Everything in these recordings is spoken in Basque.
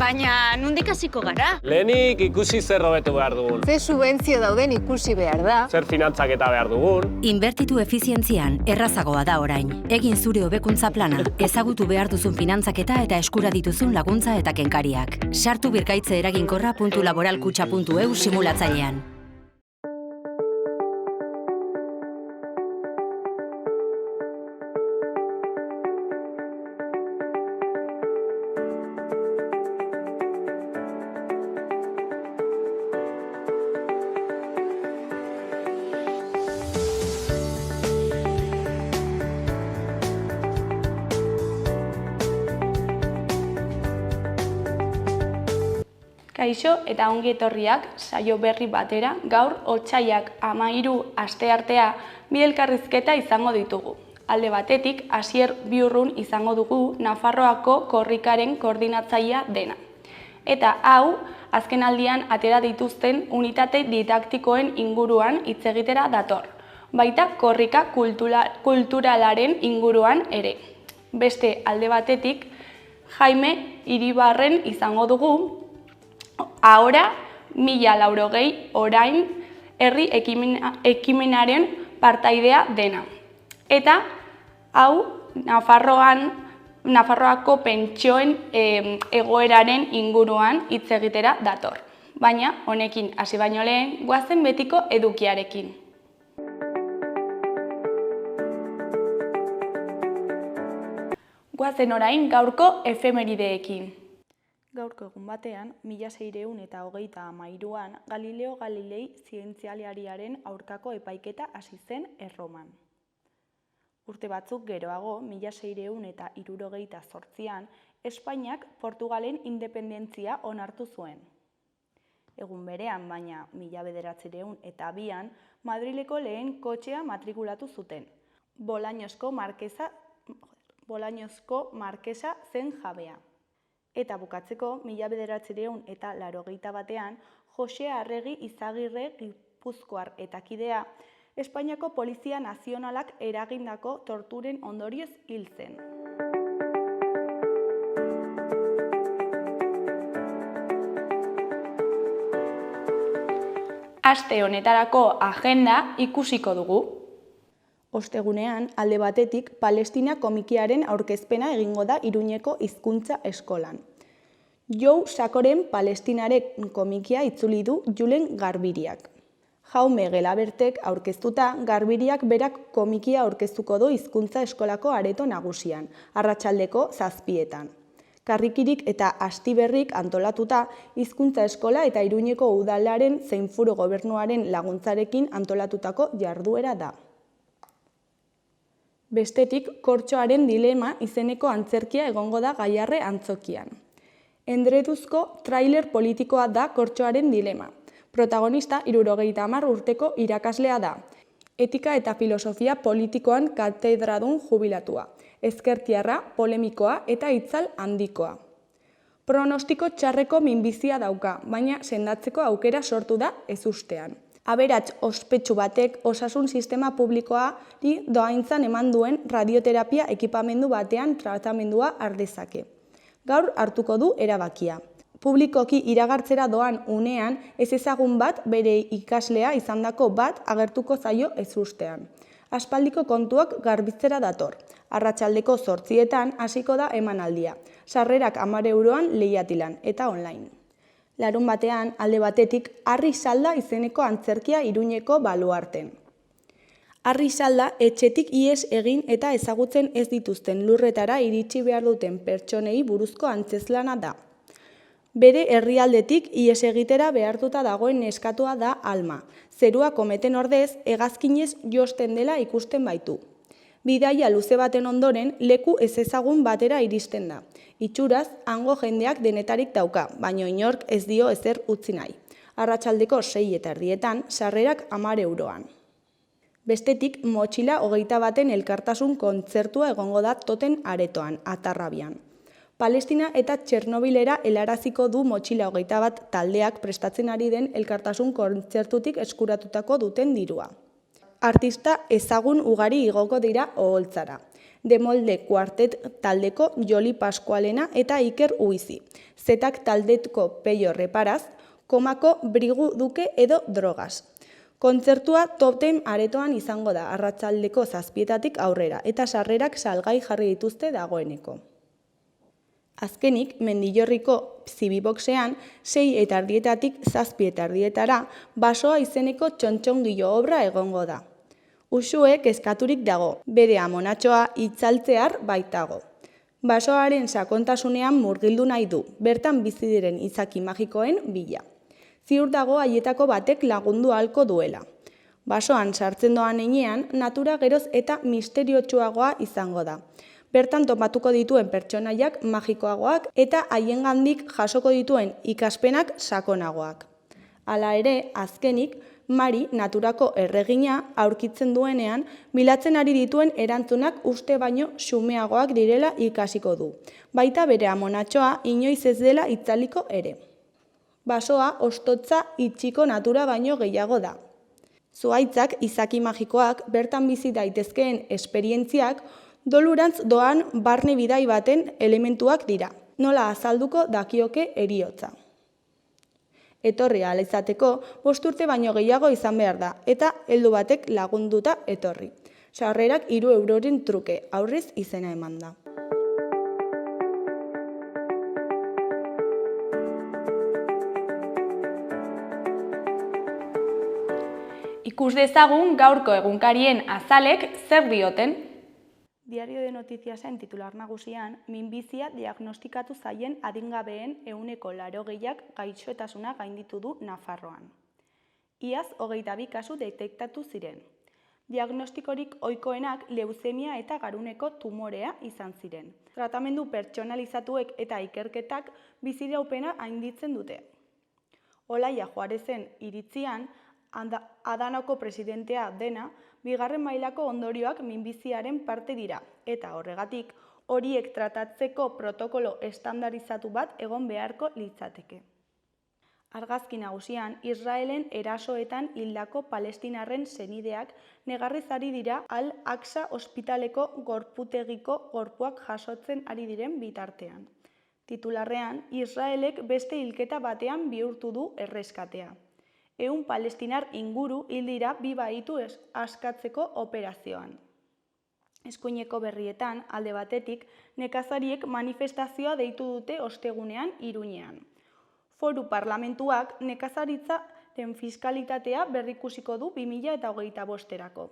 Baina nondik hasiko gara? Lehenik ikusi zer hobetu behar dugun. Ze subentzio dauden ikusi behar da. Zer finantzaketa behar dugun. Inbertitu efizientzian errazagoa da orain. Egin zure hobekuntza plana, ezagutu behar duzun finantzaketa eta eskura dituzun laguntza eta kenkariak. Sartu birkaitze eraginkorra.laboralkutxa.eu simulatzailean. Kaixo eta ongi etorriak saio berri batera, gaur otsailak 13 asteartea bi elkarrizketa izango ditugu. Alde batetik, Asier Biurrun izango dugu Nafarroako korrikaren koordinatzailea dena. Eta hau, azken aldian atera dituzten unitate didaktikoen inguruan hitz egitera dator. Baita korrika kulturalaren inguruan ere. Beste alde batetik, Jaime Iribarren izango dugu Ahora, 1080 orain herri ekimenaren partaidea dena. Eta hau Nafarroako pentsioen egoeraren inguruan hitz egitera dator. Baina honekin hasi baino lehen goazen betiko edukiarekin. Goazen orain gaurko efemerideekin. Gaurko egun batean, 1623an, Galileo Galilei zientzialariaren aurkako epaiketa hasi zen Erroman. Urte batzuk geroago, 1678an, Espainiak Portugalen independentzia onartu zuen. Egun berean, baina 1902an, Madrileko lehen kotxea matrikulatu zuten. Bolañosko markesa zen jabea. Eta bukatzeko, 1981an, Jose Arregi Izagirre Gipuzkoar eta kidea, Espainiako Polizia Nazionalak eragindako torturen ondorioz hil zen. Aste honetarako agenda ikusiko dugu. Ostegunean, alde batetik, Palestina komikiaren aurkezpena egingo da Iruñeko hizkuntza eskolan. Jou Sakoren Palestinaren komikia itzuli du Julen Garbiriak. Jaume Gelabertek aurkeztuta, Garbiriak berak komikia aurkeztuko du hizkuntza eskolako areto nagusian, arratsaldeko 7etan. Karrikirik eta Astiberrik antolatuta, hizkuntza eskola eta Iruñeko udalaren zein Foru Gobernuaren laguntzarekin antolatutako jarduera da. Bestetik, Kortxoaren dilema izeneko antzerkia egongo da Gaiarre antzokian. Endreduzko trailer politikoa da Kortxoaren dilema. Protagonista 70 urteko irakaslea da. Etika eta filosofia politikoan katedradun jubilatua. Ezkertiarra, polemikoa eta itzal handikoa. Pronostiko txarreko minbizia dauka, baina sendatzeko aukera sortu da ezustean. Aberats ospetsu batek osasun sistema publikoari dohaintzan eman duen radioterapia ekipamendu batean tratamendua har dezake. Gaur hartuko du erabakia. Publikoki iragartzera doan unean ezezagun bat bere ikaslea izandako bat agertuko zaio ezustean. Aspaldiko kontuak garbitzera dator. Arratsaldeko 8etan hasiko da emanaldia. Sarrerak 10 euroan lehiatilan eta online. Larun batean, alde batetik, Harri Salda izeneko antzerkia Iruñeko baluarten. Harri Salda etxetik ihes egin eta ezagutzen ez dituzten lurretara iritsi behar duten pertsonei buruzko antzezlana da. Bere herrialdetik ihes egitera behartuta dagoen neskatua da Alma. Zerua kometen ordez, hegazkinez josten dela ikusten baitu. Bidaia luze baten ondoren, leku ezezagun batera iristen da. Itxuraz, hango jendeak denetarik dauka, baina inork ez dio ezer utzi nahi. Arratsaldeko 6:30etan, sarrerak 10 euroan. Bestetik, motxila 21 elkartasun kontzertua egongo da Toten aretoan, Atarrabian. Palestina eta Txernobilera helaraziko du motxila 21 taldeak prestatzen ari den elkartasun kontzertutik eskuratutako duten dirua. Artista ezagun ugari igoko dira oholtzara. Demolde Quartet taldeko Joli Paskualena eta Iker Uizi, Zetak taldeko Peio Reparaz, Komako Brigu Duke edo Drogas. Kontzertua Top 10 aretoan izango da arratsaldeko 7:00 aurrera eta sarrerak salgai jarri dituzte dagoeneko. Azkenik, Mendillorriko Zibiboxean 6:30 7:30 Basoa izeneko txontxongilo obra egongo da. Uxue kezkaturik dago, bere amonatxoa itzaltzear baitago. Basoaren sakontasunean murgildu nahi du, bertan bizi diren izaki magikoen bila. Ziur dago haietako batek lagundu ahalko duela. Basoan sartzen doan heinean, natura geroz eta misteriotsuagoa izango da. Bertan topatuko dituen pertsonaiak magikoagoak eta haiengandik jasoko dituen ikaspenak sakonagoak. Hala ere, azkenik, Mari naturako erregina aurkitzen duenean, bilatzen ari dituen erantzunak uste baino xumeagoak direla ikasiko du. Baita bere amonatxoa inoiz ez dela itzaliko ere. Basoa ostotza itxiko natura baino gehiago da. Zuhaitzak izaki magikoak bertan bizi daitezkeen esperientziak dolurantz doan barne bidai baten elementuak dira. Nola azalduko dakioke heriotza. Etorri ahal izateko 5 urte baino gehiago izan behar da eta heldu batek lagunduta etorri. Sarrerak 3 euroren truke, aurrez izena eman da. Ikus dezagun gaurko egunkarien azalek zer dioten. Diario de Notiziasen titular nagusian, minbizia diagnostikatu zaien adingabeen 80%ak gaixotasuna gainditu du Nafarroan. Iaz 22 kasu detektatu ziren. Diagnostikorik ohikoenak leuzemia eta garuneko tumorea izan ziren. Tratamendu pertsonalizatuek eta ikerketak biziraupena hainditzen dute. Olaia Juarezen iritzian, Adanako presidentea dena, 2. mailako ondorioak minbiziaren parte dira, eta horregatik, horiek tratatzeko protokolo estandarizatu bat egon beharko litzateke. Argazki nagusian, Israelen erasoetan hildako palestinarren senideak negarrez ari dira Al-Aqsa ospitaleko gorputegiko gorpuak jasotzen ari diren bitartean. Titularrean, Israelek beste hilketa batean bihurtu du erreskatea. 100 palestinar inguru hil dira 2 bahitu askatzeko operazioan. Eskuineko berrietan, alde batetik, nekazariek manifestazioa deitu dute ostegunean Iruñean. Foru parlamentuak nekazaritzaren fiskalitatea berrikusiko du 2025erako.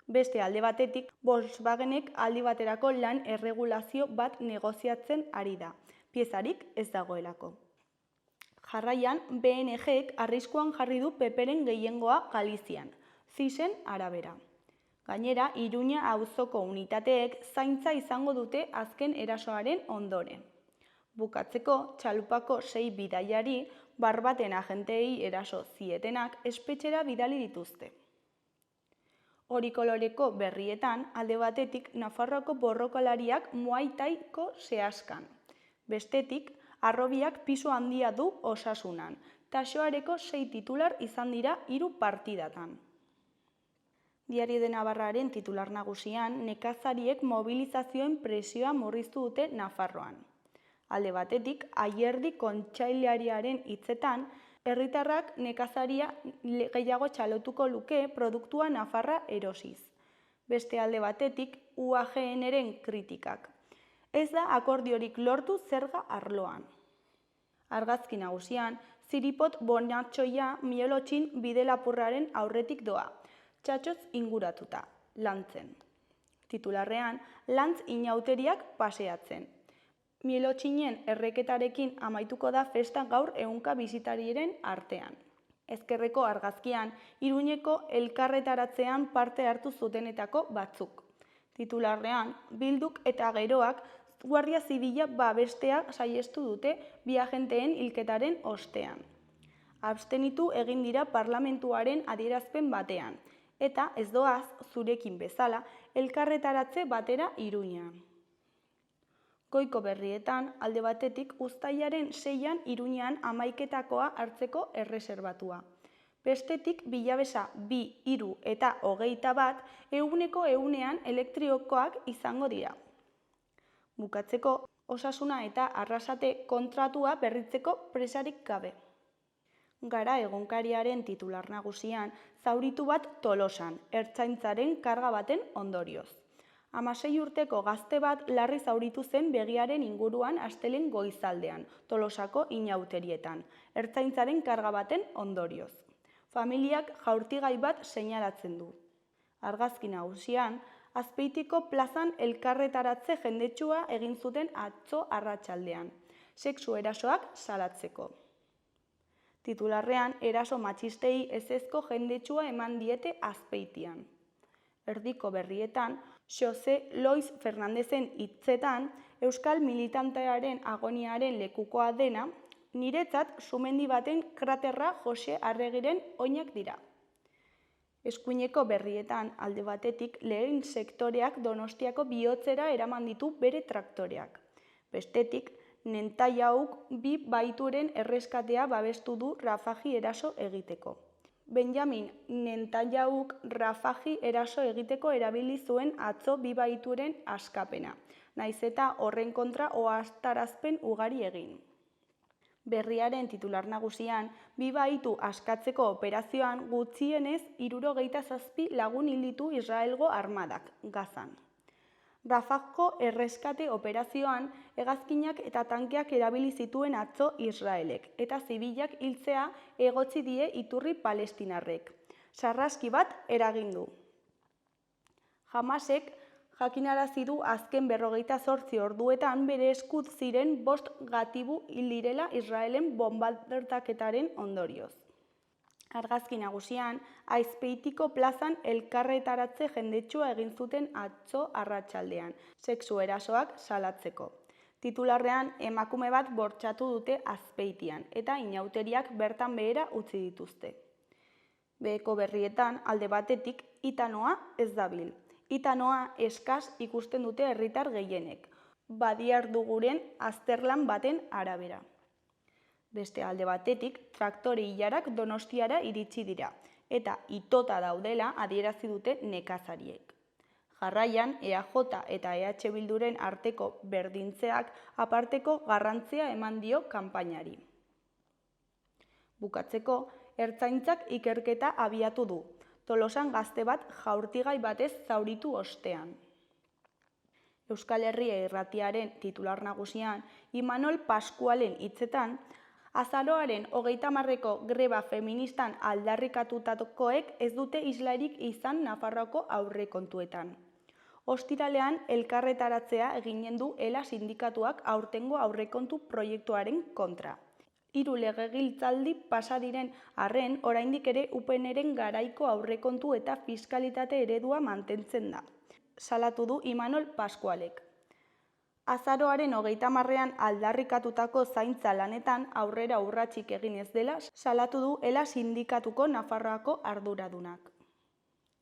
Beste alde batetik, Volkswagenek aldi baterako lan erregulazio bat negoziatzen ari da, piezarik ez dagoelako. Jarraian, BNGek arriskuan jarri du PPren gehiengoa Galizian, CISen arabera. Gainera, Iruña auzoko unitateek zaintza izango dute azken erasoaren ondoren. Bukatzeko, Txalupako 6 bidaiari, barbaten agenteei eraso zietenak espetxera bidali dituzte. Hori koloreko berrietan, alde batetik, Nafarroako borrokalariak Muay Thaiko zehaskan. Bestetik, Harrobiak pisu handia du Osasunan, Taxoareko 6 titular izan dira 3 partidatan. Diario de Navarraren titular nagusian, nekazariek mobilizazioen presioa murriztu dute Nafarroan. Alde batetik, Ayerdi kontseilariaren hitzetan, herritarrak nekazaria gehiago txalotuko luke produktua Nafarra erosiz. Beste alde batetik, UAGNren kritikak. Ez da akordiorik lortu zerga arloan. Argazki nagusian, Ziripot Bonatxoia Miolotxin bidelapurraren aurretik doa, txatxotz inguratuta, lantzen. Titularrean, lantz inauteriak paseatzen. Mielotxinen erreketarekin amaituko da festa gaur 100 bisitariren artean. Ezkerreko argazkian, Iruñeko elkarretaratzean parte hartu zutenetako batzuk. Titularrean, Bilduk eta Geroak Guardia Zibila babestea saiestu dute 2 agenteen hilketaren ostean. Abstenitu egin dira parlamentuaren adierazpen batean, eta ez doaz, zurekin bezala, elkarretaratze batera Iruñean. Goiko berrietan, alde batetik, uztailaren 6an Iruñean 11 hartzeko erreserbatua. Bestetik, bilabesa 2, 3 eta 21 100% elektrikoak izango dira. Bukatzeko, osasuna eta arrasate kontratua berritzeko presarik gabe. Gara egunkariaren titular nagusian, zauritu bat Tolosan, ertzaintzaren karga baten ondorioz. 16 urteko gazte bat larri zauritu zen begiaren inguruan astelehen goizaldean, Tolosako inauterietan, ertzaintzaren karga baten ondorioz. Familiak jaurtigai bat seinalatzen du. Argazki nagusian, Azpeitiko plazan elkarretaratze jendetsua egin zuten atzo arratsaldean, sexu erasoak salatzeko. Titularrean, eraso matxistei ezezko jendetsua eman diete Azpeitian. Erdiko berrietan, Jose Lois Fernandezen hitzetan, euskal militantearen agoniaren lekukoa dena, niretzat sumendi baten kraterra Jose Arregiren oinak dira. Eskuineko berrietan alde batetik lehen sektoreak Donostiako bihotzera eraman ditu bere traktoreak. Bestetik, Nentaiauk 2 baituren erreskatea babestu du Rafaji eraso egiteko. Benjamin Nentaiauk Rafaji eraso egiteko erabili zuen atzo 2 baituren askapena, nahiz eta horren kontra ohartarazpen ugari egin. Berriaren titular nagusian, 2 baitu askatzeko operazioan gutxienez 67 lagun hil ditu Israelgo armadak, Gazan. Rafahko erreskate operazioan hegazkinak eta tankeak erabili zituen atzo Israelek, eta zibilak hiltzea egotzi die iturri palestinarrek. Sarraski bat eragin du. Hamasek jakinarazi du azken 48 orduetan bere esku ziren 5 gatibu hil direla Israelen bonbardaketaren ondorioz. Argazki nagusian, Azpeitiko plazan elkarretaratze jendetsua egin zuten atzo arratsaldean, sexu erasoak salatzeko. Titularrean, emakume bat bortxatu dute Azpeitian, eta inauteriak bertan behera utzi dituzte. Beheko berrietan, alde batetik, Itanoa ez dabil. Itanoa eskas ikusten dute herritar gehienek, badiarduguren azterlan baten arabera. Beste alde batetik, traktore ilarak Donostiara iritsi dira, eta itota daudela adierazi dute nekazariek. Jarraian, EAJ eta EH Bilduren arteko berdintzeak aparteko garrantzia eman dio kanpainari. Bukatzeko, ertzaintzak ikerketa abiatu du, Tolosan gazte bat jaurtigai batez zauritu ostean. Euskal Herria Irratiaren titular nagusian, Imanol Pascualen hitzetan, azaroaren 30ko greba feministan aldarrikatutakoek ez dute islarik izan Nafarroako aurrekontuetan. Ostiralean elkarretaratzea eginen du ELA sindikatuak aurtengo aurrekontu proiektuaren kontra. 3 legegiltzaldi pasa diren arren, oraindik ere UPNren garaiko aurrekontu eta fiskalitate eredua mantentzen da. Salatu du Imanol Pascualek. Azaroaren 30ean aldarrikatutako zaintza lanetan aurrera urratsik egin ez dela salatu du ELA sindikatuko Nafarroako arduradunak.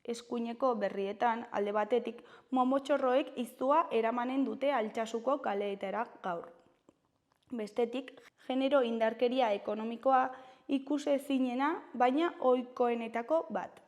Eskuineko berrietan alde batetik momotxorroek iztua eramanen dute Altsasuko kaleetara gaur. Bestetik, genero indarkeria ekonomikoa ikusezinena, baina ohikoenetako bat.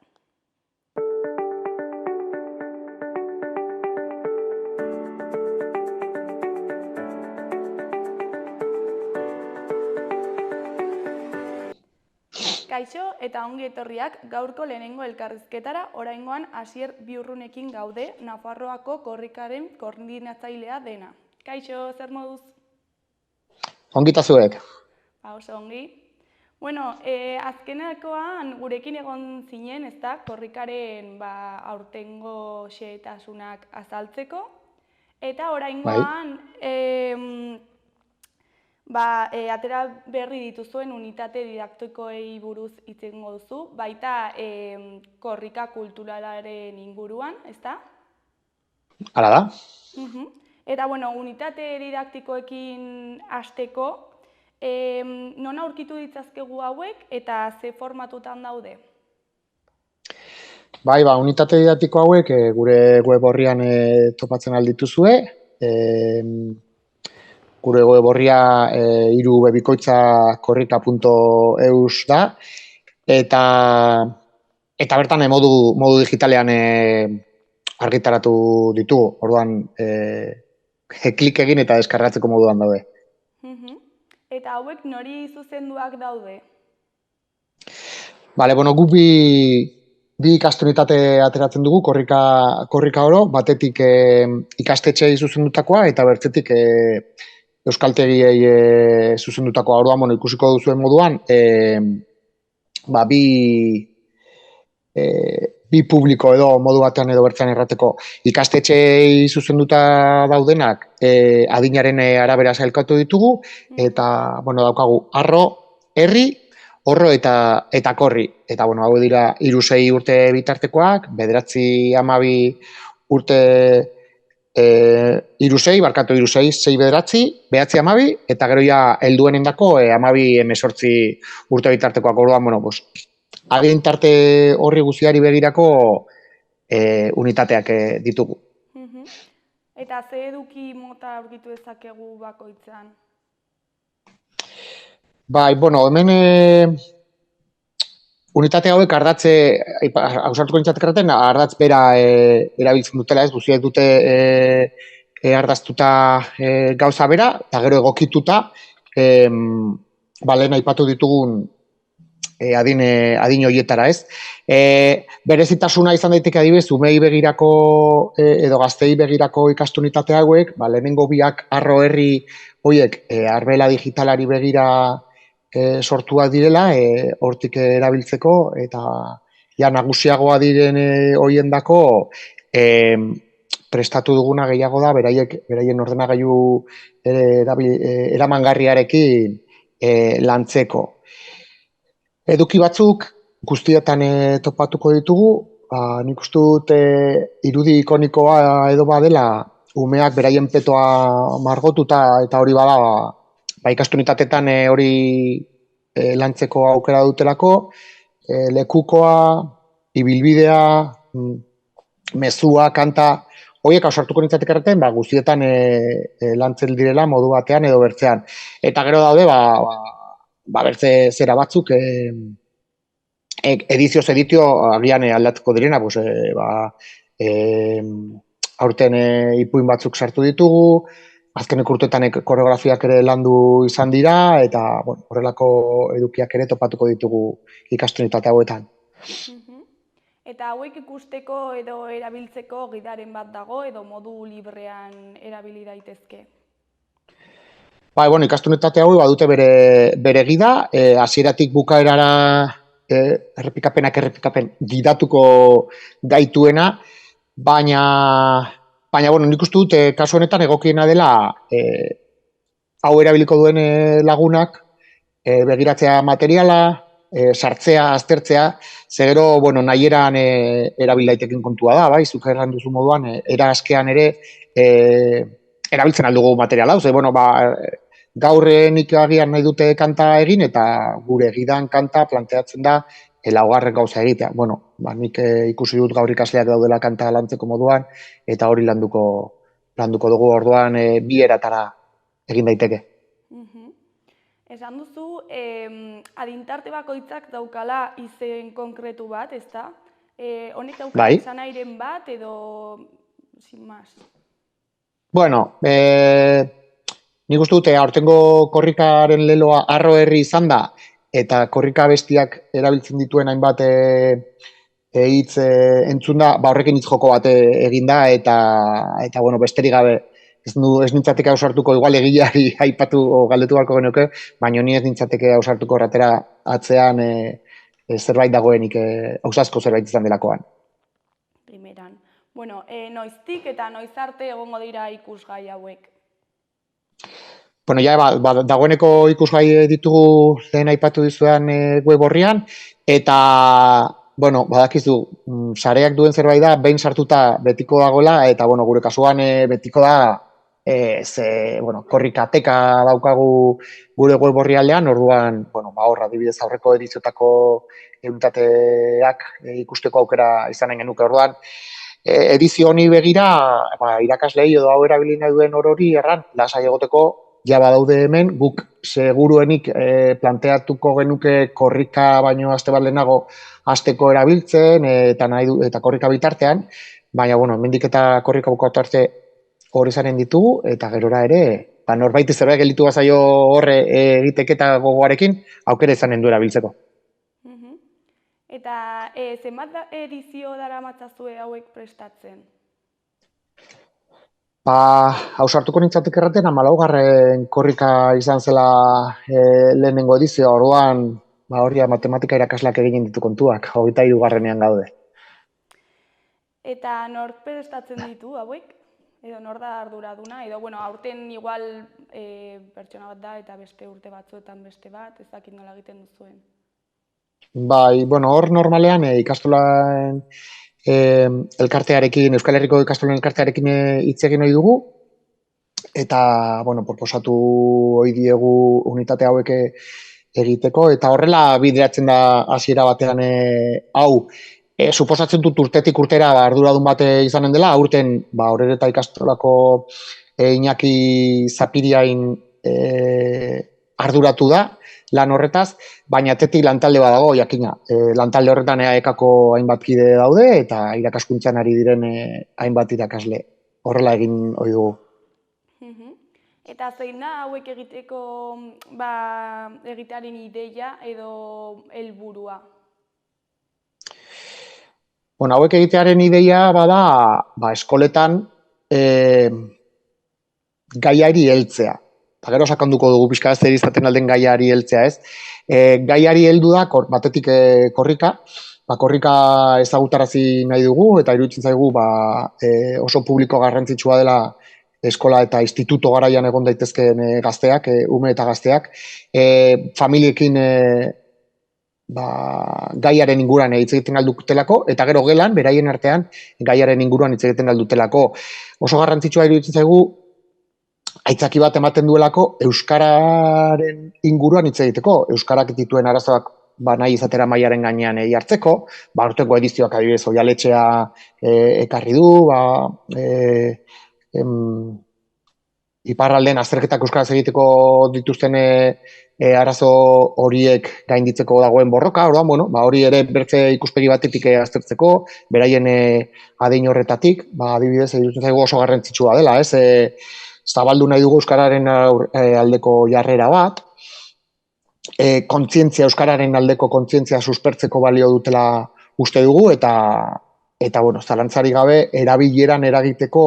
Kaixo eta ongi etorriak gaurko lehenengo elkarrizketara, oraingoan Asier Biurrunekin gaude, Nafarroako korrikaren koordinatzailea dena. Kaixo, zer moduz? Ongita zuek. Oso ongi. Bueno, azkenekoan gurekin egon zinen, ezta, korrikaren aurtengo xehetasunak azaltzeko, eta oraingoan atera berri dituzuen unitate didaktikoei buruz hitz egingo duzu, baita korrika kulturalaren inguruan, ezta? Hala da. Eta, bueno, unitate didaktikoekin hasteko, non aurkitu ditzazkegu hauek eta ze formatutan daude? Bai, unitate didaktiko hauek gure web orrian topatzen aldituzue. Gure web orria irubebikoitza korrika.eus da. eta bertan modu digitalean argitaratu ditugu. Orduan, klik egin eta deskargatzeko moduan daude. Eta hauek nori zuzenduak daude? Bale, bueno, guk bi ikasunitate ateratzen dugu, korrika oro, batetik ikastetxeei zuzendutakoa eta bertzetik euskaltegiei zuzendutakoa. Orduan, bueno, ikusiko duzuen moduan, bi publiko edo modu batean edo bertzean errateko ikastetxeei zuzenduta daudenak adinaren arabera sailkatu ditugu, eta, bueno, daukagu arro, herri, horro eta korri. Eta, bueno, hau dira 3-6 urte bitartekoak, 9-12 urte 3-6, 6-9, 9-12, eta gero ja helduenendako 12-18 urte bitartekoak. Orduan, bueno, pues, adin tarte horri guztiari begirako unitateak ditugu. Eta ze eduki mota aurkitu dezakegu bakoitzean? Bai, bueno, hemen unitate hauek ardatze, hausartuko nintzatek ardatz bera erabiltzen dutela, ez, guztiak dute ardaztuta gauza bera, eta gero egokituta, lehen aipatu ditugun adin horietara, ez. Berezitasuna izan daiteke adibidez, umei begirako edo gaztei begirako ikastunitate hauek, lehenengo biak arro herri horiek arbela digitalari begira sortuak direla, hortik erabiltzeko, eta ja nagusiagoa diren horiendako prestatu duguna gehiago da, beraien ordenagailu eramangarriarekin lantzeko. Eduki batzuk guztietan topatuko ditugu, nik uste dut irudi ikonikoa edo badela umeak beraien petoa margotuta eta hori bada ikastunitatetan hori lantzeko aukera dutelako, lekukoa, ibilbidea, mezua, kanta, horiek ausartuko nintzatek erreten, guztietan lantzen direla modu batean edo bertzean. Eta gero daude, bertze zera batzuk, edizioz edizio agian aldatuko direna, aurten ipuin batzuk sartu ditugu, azkenek urteetan koreografiak ere landu izan dira, eta horrelako edukiak ere topatuko ditugu ikastunitate hauetan. Eta hauek ikusteko edo erabiltzeko gidaren bat dago, edo modu librean erabili daitezke? Ikastunitate hau badute bere gida, hasieratik bukaerara errepikapen gidatuko gaituena, baina nik uste dut, kasu honetan egokiena dela hau erabiliko duen lagunak begiratzea materiala, sartzea, aztertzea, zegero, nahieran erabil daiteken kontua da, bai, zuk erran duzu moduan, era askean ere erabiltzen aldugu materiala, gaur nik agian nahi dute kanta egin, eta gure gidan kanta planteatzen da laugarren gauza egitea. Nik ikusi dut gaur ikasleak daudela kanta lantzeko moduan, eta hori landuko dugu orduan bi eratara egin daiteke. Esan duzu, adintarte bakoitzak daukala izen konkretu bat, ezta? Honek daukala izanairen bat, edo sin más? Nik uste dute, aurtengo korrikaren leloa arro herri izan da, eta korrika bestiak erabiltzen dituen hainbat hitz entzun da, horrekin hitz joko bat egin da, eta besterik gabe, ez nintzateke ausartuko, igual egileari aipatu o galdetu beharko genuke, baina ni ez nintzateke ausartuko erratera atzean zerbait dagoenik, ausazko zerbait izan delakoan. Primeran. Noiztik eta noiz arte egongo dira ikusgai hauek? Dagoeneko ikusgai ditugu lehen aipatu dizudan web horrian, eta, badakizu, sareak duen zerbait da, behin sartuta betiko dagoela, eta, gure kasuan betiko da, korrikateka daukagu gure web horrialdean, orduan, horra, adibidez aurreko ediziotako unitateak ikusteko aukera izanen genuke, orduan, edizio honi begira, irakaslei edo hau erabili nahi duen orori erran, lasai egoteko, ja badaude hemen, guk seguruenik planteatuko genuke korrika baino aste bat lehenago hasteko erabiltzen eta korrika bitartean, baina, bueno, hemendik eta korrika bukatu arte hori zaren ditugu, eta gerora ere, norbaiti zerbait gelditu bazaio horre egiteketa gogoarekin, aukera izanen du erabiltzeko. Eta zenbat edizio daramatzazue hauek prestatzen? Ausartuko nintzatik erraten, 14. korrika izan zela lehenengo edizioa, orduan, hori matematika irakasleak egin ditu kontuak, 23. gaude. Eta nork prestatzen ditu hauek? Edo nor da arduraduna? Edo, bueno, aurten igual pertsona bat da eta beste urte batzuetan beste bat, ez dakit nola egiten duzuen. Bai, bueno, hor normalean ikastolan elkartearekin, Euskal Herriko ikastolen elkartearekin hitz egin ohi dugu, eta, bueno, proposatu ohi diegu unitate hauek egiteko, eta horrela bideratzen da hasiera batean hau, suposatzen dut urtetik urtera arduradun bat izanen dela, aurten Orereta ikastolako Iñaki Zapiriain arduratu da lan horretaz, baina atetik lantalde bat dago, jakina. Lantalde horretan EAEKako hainbat kide daude eta irakaskuntzan ari diren hainbat irakasle. Horrela egin ohi dugu. Eta zein da hauek egiteko egitearen ideia edo helburua? Bueno, hauek egitearen ideia bada eskoletan gaiari heltzea. Eta gero sakonduko dugu pixka zer izaten alden gaiari heltzea, ez? Gaiari heldu da, batetik korrika, korrika ezagutarazi nahi dugu, eta iruditzen zaigu oso publiko garrantzitsua dela eskola eta instituto garaian egon daitezkeen gazteak, ume eta gazteak, familiekin gaiaren inguruan hitz egiten aldutelako, eta gero gelan, beraien artean, gaiaren inguruan hitz egiten aldutelako. Oso garrantzitsua iruditzen zaigu, aitzaki bat ematen duelako euskararen inguruan hitz egiteko, euskarak dituen arazoak nahi izatera mailaren gainean jartzeko, aurtengo edizioak adibidez Oialetxea ekarri du, iparralden azterketak euskaraz egiteko dituzten arazo horiek gainditzeko dagoen borroka, orduan, bueno, hori ere bertze ikuspegi batetik aztertzeko, beraien adin horretatik, adibidez, iruditzen zaigu oso garrantzitsua dela, ez? Zabaldu nahi dugu euskararen aldeko jarrera bat, euskararen aldeko kontzientzia suspertzeko balio dutela uste dugu, eta bueno, zalantzari gabe, erabileran eragiteko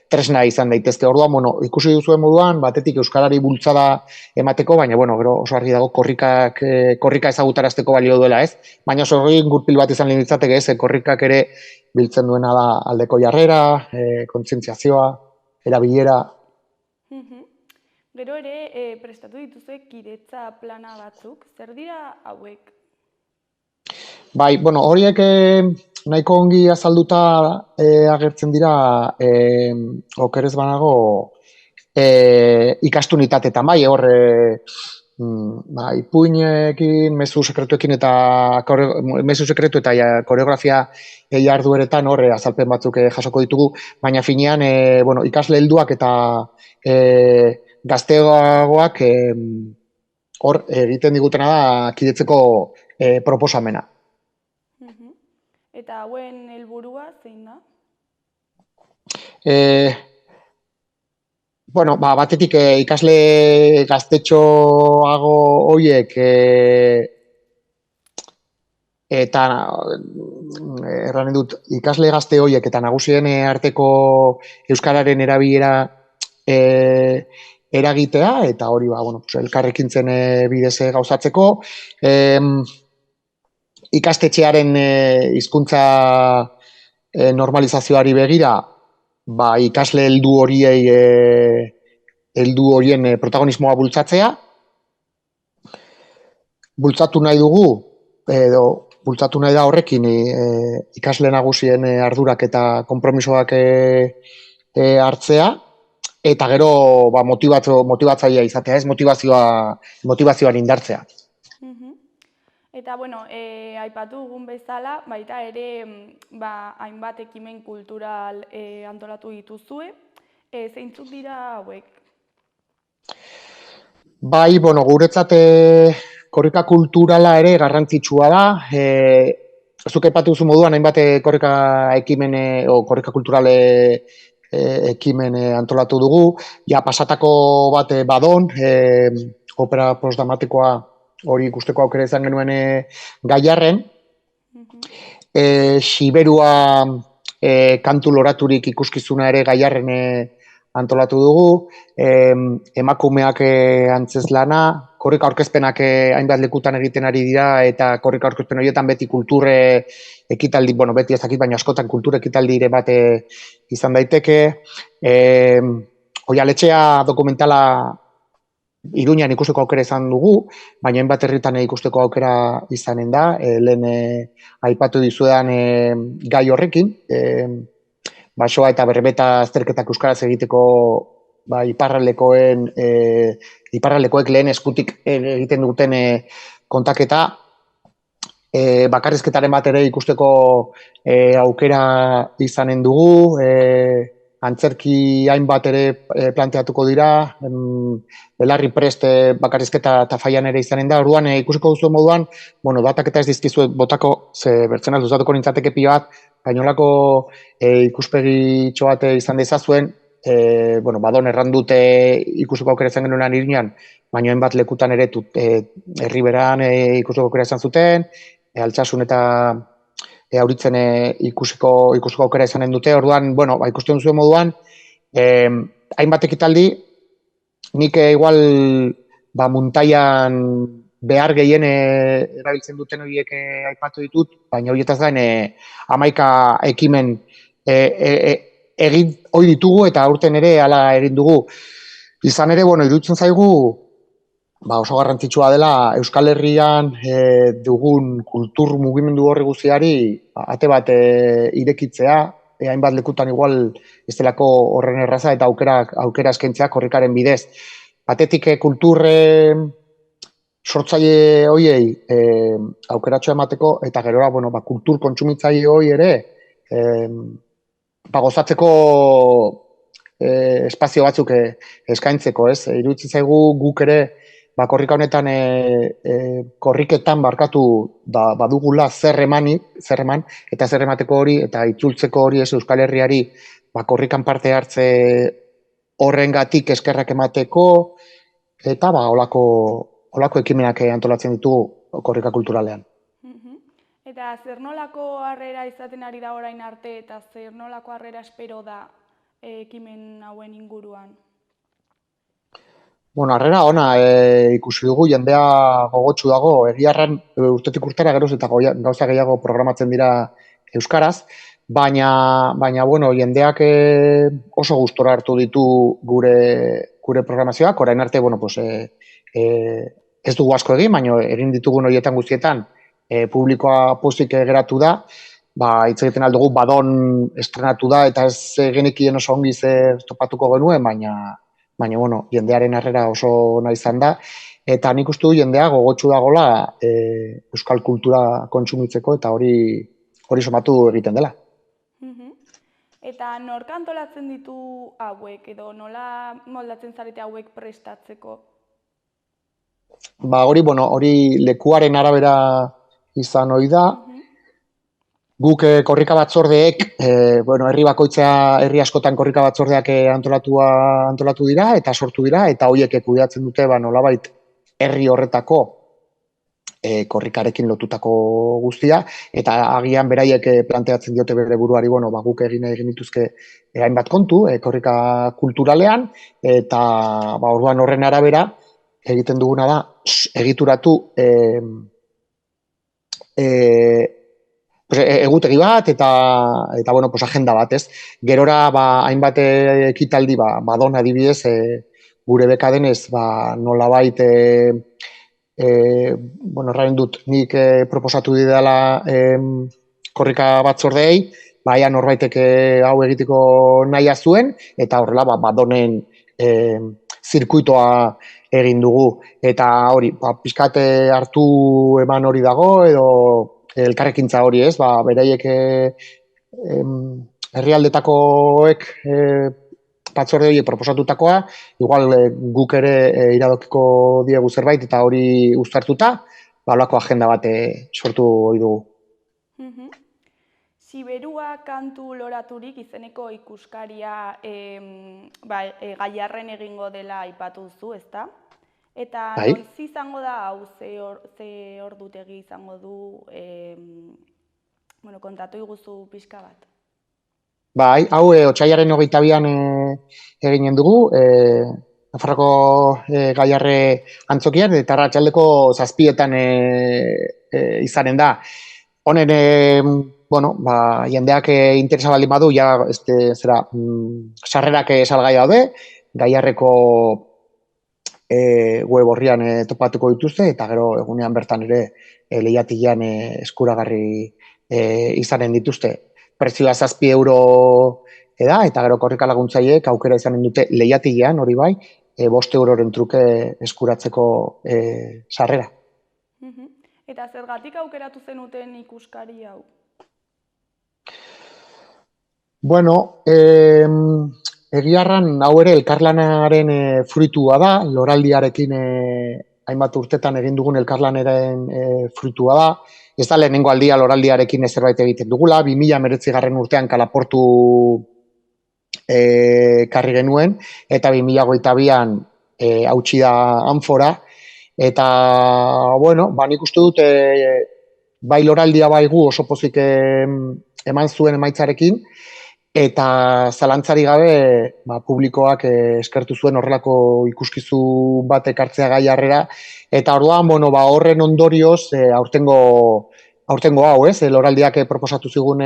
tresna izan daitezke. Orduan, bueno, ikusi duzuen moduan, batetik euskarari bultzada emateko, baina, bueno, gero oso argi dago korrika ezagutarazteko balio duela, ez? Baina oso gurpil bat izan litzateke, ez? Korrikak ere biltzen duena da aldeko jarrera, kontzientziazioa, erabilera. Gero ere, prestatu dituzue kidetza plana batzuk, zer dira hauek? Bai, bueno, horiek nahiko ongi azalduta agertzen dira okerez banago ikastunitateetan, bai, hor ipuinekin, mezu sekretuekin eta mezu sekretu eta koreografia jardueretan hor azalpen batzuk jasoko ditugu, baina finean, bueno, ikasle helduak eta gazteagoak hor egiten digutena da kidetzeko proposamena. Eta hauen helburua zein da? Bueno, batetik ikasle gaztetxoago horiek eta erranen dut, ikasle gazte horiek eta nagusien arteko euskararen erabilera eragitea, eta hori elkarrekintzen bidez gauzatzeko. Ikastetxearen hizkuntza normalizazioari begira, ikasle heldu horien protagonismoa bultzatzea. Bultzatu nahi dugu, edo bultzatu nahi da horrekin ikasle nagusien ardurak eta konpromisoak hartzea, eta gero motibatzailea izatea, ez motivazioan indartzea. Eta, bueno, aipatu dugun bezala, baita ere hainbat ekimen kultural antolatu dituzue. Zeintzuk dira hauek? Bai, bueno, guretzat korrika kulturala ere garrantzitsua da. Zuk aipatu duzu moduan, hainbat korrika ekimen o korrika kulturale ekimen antolatu dugu. Ja, pasatako bat Badon, opera postdramatikoa hori ikusteko aukera izan genuen Gaiarren. Siberua kantu loraturik ikuskizuna ere Gaiarren antolatu dugu, emakumeak antzezlana, korrika aurkezpenak hainbat lekutan egiten ari dira, eta korrika aurkezpen horietan beti kultur ekitaldi, bueno, beti ez dakit, baina askotan kultur ekitaldi ere bat izan daiteke. Oialetxea dokumentala Iruñan ikusteko aukera izan dugu, baina hainbat herritan ikusteko aukera izanen da, lehen aipatu dizuedan gai horrekin, basoa eta berbeta azterketak euskaraz egiteko iparraldekoek lehen eskutik egiten duten kontaketa, bakarrizketaren bat ere ikusteko aukera izanen dugu, antzerki hainbat ere planteatuko dira, belarri prest bakarrizketa eta faian ere izanen da, orduan ikusiko duzu moduan, bueno, datak eta ez dizkizuet botako, ze bertzen alduzatuko nintzateke pilo bat, gainolako ikuspegi bat izan dezazuen, bueno, Badon errandute ikusteko aukera izan genuenan Iruñan, baina hainbat lekutan ere Herriberan ikusteko aukera izan zuten, Altsasun eta Auritzen ikusiko aukera izanen dute, orduan, bueno, ikusten zuen moduan, hainbat ekitaldi, nik igual muntaian behar gehien erabiltzen duten horiek aipatu ditut, baina horietaz gain 11 ekimen egin hori ditugu eta aurten ere hala egin dugu. Izan ere, bueno, iruditzen zaigu oso garrantzitsua dela Euskal Herrian dugun kultur mugimendu horri guztiari ate bat irekitzea, hainbat lekutan igual ez delako horren erraza eta aukera eskaintzea korrikaren bidez. Batetik kultur sortzaile hoiei aukeratxoa emateko eta gerora, bueno, kultur kontsumitzaile hoi ere gozatzeko espazio batzuk eskaintzeko, ez? Iruditzen zaigu guk ere korrika honetan korriketan barkatu badugula zer eman eta zer emateko hori eta itzultzeko hori ez Euskal Herriari korrikan parte hartze horrengatik eskerrak emateko eta holako ekimenak antolatzen ditugu korrika kulturalean. Eta zer nolako harrera izaten ari da orain arte eta zer nolako harrera espero da ekimen hauen inguruan? Bueno, harrera ona ikusi dugu, jendea gogotsu dago, egiarran urtetik urtera geroz eta gauza gehiago programatzen dira euskaraz, baina bueno, jendeak oso gustora hartu ditu gure programazioak, orain arte, bueno, pues ez dugu asko egin, baina egin ditugun horietan guztietan publikoa pozik geratu da, hitz egiten aldugu Badon estrenatu da, eta ez genekien oso ongi topatuko genuen, baina, bueno, jendearen harrera oso ona izan da, eta nik uste du jendea gogotsu dagoela euskal kultura kontsumitzeko, eta hori somatu egiten dela. Eta nork antolatzen ditu hauek, edo nola moldatzen zarete hauek prestatzeko? Hori lekuaren arabera izan ohi da. Guk korrika batzordeek, herri bakoitza, herri askotan korrika batzordeak antolatu dira eta sortu dira, eta horiek kudeatzen dute nolabait herri horretako korrikarekin lotutako guztia, eta agian beraiek planteatzen diote bere buruari, guk egin dituzke hainbat kontu, korrika kulturalean, eta orduan horren arabera egiten duguna da, egituratu egutegi bat eta agenda bat, ez? Gerora hainbat ekitaldi Badon adibidez gure beka denez nolabait errain dut nik proposatu didala korrika batzordeei, norbaitek hau egiteko nahia zuen eta horrela Badonen zirkuitoa egin dugu eta hori, pixkat hartu eman hori dago edo elkarrekintza hori, ez? Beraiek herrialdetakoek batzorde horiek proposatutakoa, igual guk ere iradokiko diegu zerbait eta hori uztartuta, holako agenda bat sortu ohi dugu. Siberua kantu loraturik izeneko ikuskaria Gaiarren egingo dela aipatu duzu, ezta? Eta noiz izango da hau, ze ordutegi izango du, kontatu iguzu pixka bat. Bai, hau otsailaren 22an eginen dugu, Nafarroko Gaiarre antzokian, eta arratsaldeko 7etan izanen da. Honen, jendeak interesa baldin badu, sarrerak salgai daude, Gaiarreko web orrian topatuko dituzte, eta gero egunean bertan ere lehiatilean eskuragarri izanen dituzte. Prezioa 7 euro da, eta gero korrika laguntzaileek aukera izanen dute lehiatilean, hori bai, 5 euroren truke eskuratzeko sarrera. Eta zergatik aukeratu zenuten ikuskari hau? Bueno, egiarran hau ere elkarlanaren fruitua da, loraldiarekin hainbat urtetan egin dugun elkarlanaren fruitua da. Ez da lehenengo aldia loraldiarekin zerbait egiten dugula, 2019 urtean Kalaportu karri genuen, eta 2022an hautsi da Anfora, eta, nik uste dut, bai loraldia bai gu oso pozik eman zuen emaitzarekin, eta zalantzari gabe publikoak eskertu zuen horrelako ikuskizu bat ekartzea Gaiarrera, eta orduan, horren ondorioz, aurtengo hau, loraldiak proposatu zigun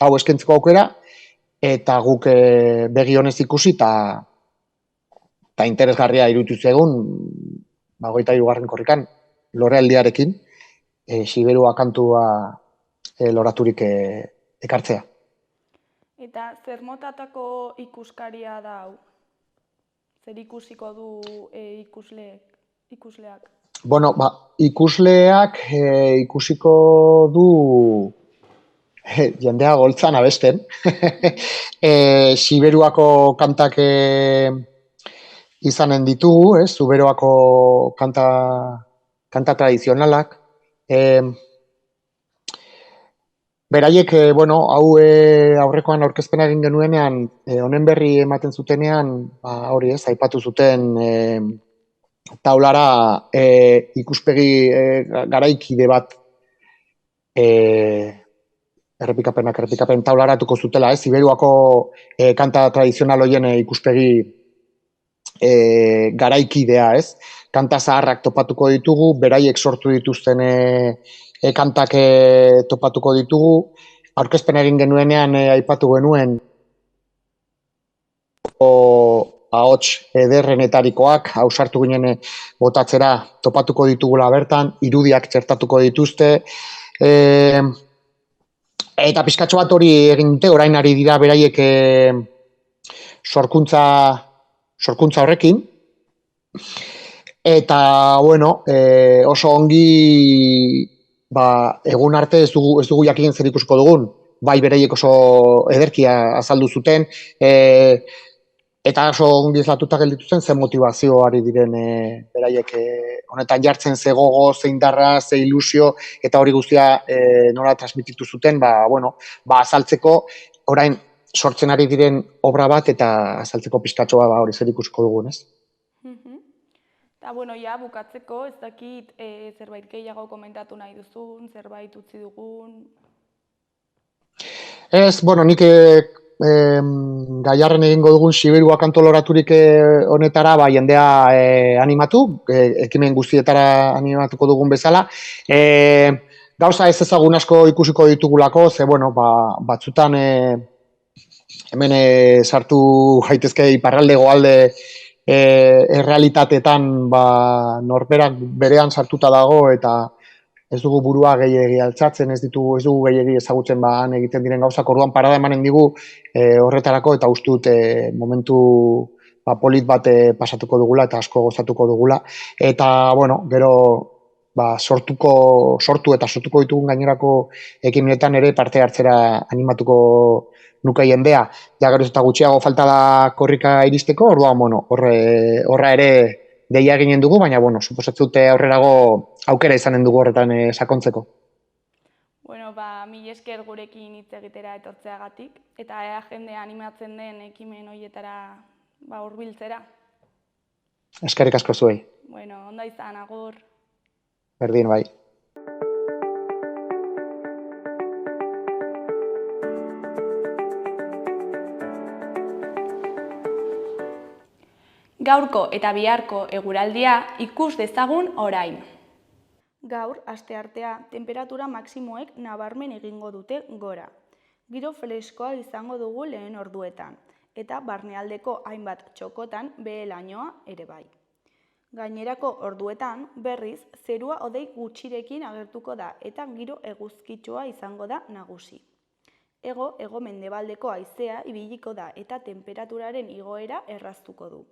hau eskaintzeko aukera, eta guk begi honez ikusi, eta interesgarria iruditu zegun, 23. korrikan, loraldiarekin, Siberua kantua loraturik ekartzea. Eta zer motatako ikuskaria da hau? Zer ikusiko du ikusleak? Ikusleak ikusiko du jendea goltzan abesten. Siberuako kantak izanen ditugu, Zuberoako kanta tradizionalak. Beraiek, hau aurrekoan aurkezpena egin genuenean, honen berri ematen zutenean, hori aipatu zuten taulara ikuspegi garaikide bat errepikapen taularatuko zutela, Siberuako kanta tradizional horien ikuspegi garaikidea, Kanta zaharrak topatuko ditugu, beraiek sortu dituzten kantak topatuko ditugu. Aurkezpen egin genuenean aipatu genuen ahots ederrenetarikoak, ausartu ginen botatzera topatuko ditugula bertan, irudiak txertatuko dituzte. Eta pizkatxo bat hori egin dute, orain ari dira beraiek sorkuntza horrekin. Eta, oso ongi egun arte ez dugu jakien zer ikusiko dugun, bai beraiek oso ederkia azaldu zuten, eta oso ongi izlatuta gelditu zen, ze motivazio ari diren beraiek honetan jartzen, ze gogo, ze indarra, ze ilusio, eta hori guztia nola transmititu zuten, azaltzeko, orain sortzen ari diren obra bat, eta azaltzeko pizkatxoa hori zer ikusiko dugun, ez? Eta, bukatzeko, ez dakit zerbait gehiago komentatu nahi duzun, zerbait utzi dugun? Ez, nik Gaiarren egingo dugun Siberua kantu loraturik honetara jendea animatu, ekimen guztietara animatuko dugun bezala. Gauza ez ezagun asko ikusiko ditugulako, ze, batzutan hemen sartu gaitezke iparralde goalde errealitateetan norberak berean sartuta dago eta ez dugu burua gehiegi altxatzen, ez dugu gehiegi ezagutzen han egiten diren gauzak, orduan parada emanen digu horretarako eta uste dut momentu polit bat pasatuko dugula eta asko gozatuko dugula. Eta, gero sortu eta sortuko ditugun gainerako ekimenetan ere parte hartzera animatuko nuke jendea, ja geroz eta gutxiago falta da korrika iristeko, orduan, horra ere deia eginen dugu, baina, suposatzute aurrerago aukera izanen dugu horretan sakontzeko. Bueno, mila esker gurekin hitz egitera etortzeagatik, eta ea jendea animatzen den ekimen horietara hurbiltzera. Eskerrik asko zuei. Bueno, ondo izan, agur. Berdin, bai. Gaurko eta biharko eguraldia ikus dezagun orain. Gaur, asteartea, temperatura maksimoek nabarmen egingo dute gora. Giro freskoa izango dugu lehen orduetan, eta barnealdeko hainbat txokotan behe-lainoa ere bai. Gainerako orduetan, berriz, zerua hodei gutxirekin agertuko da eta giro eguzkitsua izango da nagusi. Hego-mendebaldeko haizea ibiliko da eta temperaturaren igoera erraztuko du.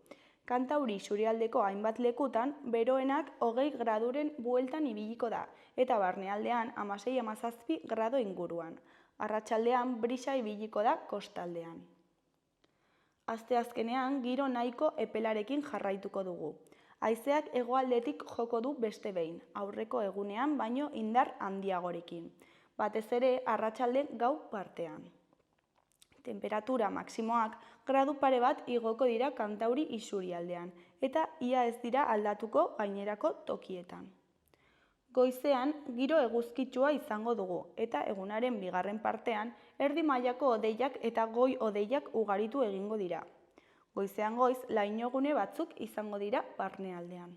Kantauri isurialdeko hainbat lekutan, beroenak 20 graduren bueltan ibiliko da, eta barnealdean 16-17 grado inguruan. Arratsaldean brisa ibiliko da kostaldean. Asteazkenean giro nahiko epelarekin jarraituko dugu. Haizeak hegoaldetik joko du beste behin, aurreko egunean baino indar handiagorekin. Batez ere arratsalde gau partean. Temperatura maksimoak gradu pare bat igoko dira kantauri isurialdean, eta ia ez dira aldatuko gainerako tokietan. Goizean giro eguzkitsua izango dugu, eta egunaren bigarren partean erdi mailako hodeiak eta goi hodeiak ugaritu egingo dira. Goizean goiz lainogune batzuk izango dira barnealdean.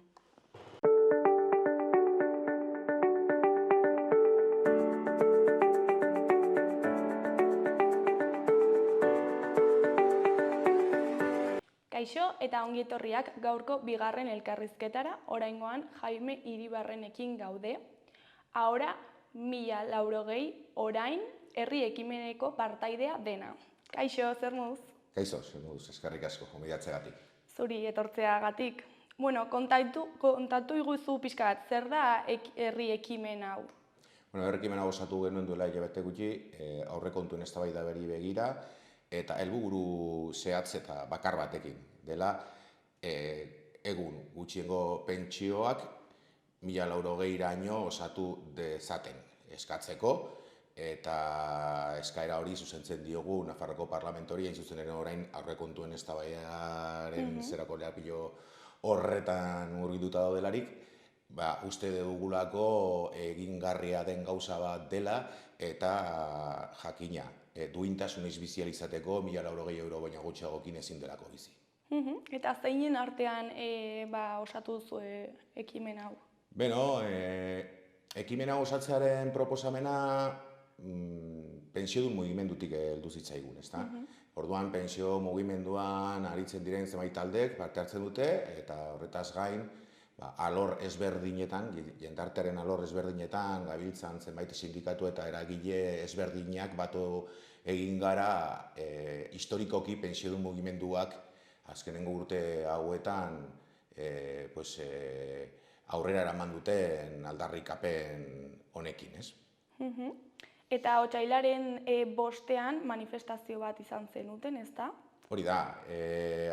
Kaixo eta ongietorriak gaurko bigarren elkarrizketara, oraingoan Jaime Iribarrenekin gaude. Ahora, 1080 orain herri ekimeneko partaidea dena. Kaixo, zer moduz? Kaixo, zer moduz, eskerrik asko, gomidatzeagatik. Zuri etortzeagatik. Bueno, kontatu iguzu pixka bat, zer da herri ekimen hau? Herri ekimen hau osatu genuen duela hilabete gutxi, aurrekontuen eztabaida berri begira, eta helburu zehatz eta bakar batekin. Dela, egun gutxiengo pentsioak 1080eraino osatu dezaten eskatzeko, eta eskaera hori zuzentzen diogu Nafarroko Parlamentori, hain zuzen ere orain aurrekontuen eztabaidaren zerako leapilo horretan murgilduta daudelarik, uste dugulako egingarria den gauza bat dela eta jakina, duintasunez bizi ahal izateko 1080 euro baino gutxiagokin ezin delako bizi. Eta zeinen artean osatu duzu ekimen hau? Beno, ekimen hau osatzearen proposamena pentsiodun mugimendutik heldu zitzaigun, ezta? Orduan, pentsio mugimenduan aritzen diren zenbait taldek parte hartzen dute, eta horretaz gain, alor ezberdinetan, jendartearen alor ezberdinetan, gabiltzan zenbait sindikatu eta eragile ezberdinak batu egin gara historikoki pentsiodun mugimenduak azkenengo urte hauetan aurrera eraman duten aldarrikapen honekin, ez? Eta otsailaren 5ean manifestazio bat izan zenuten, ez da? Hori da,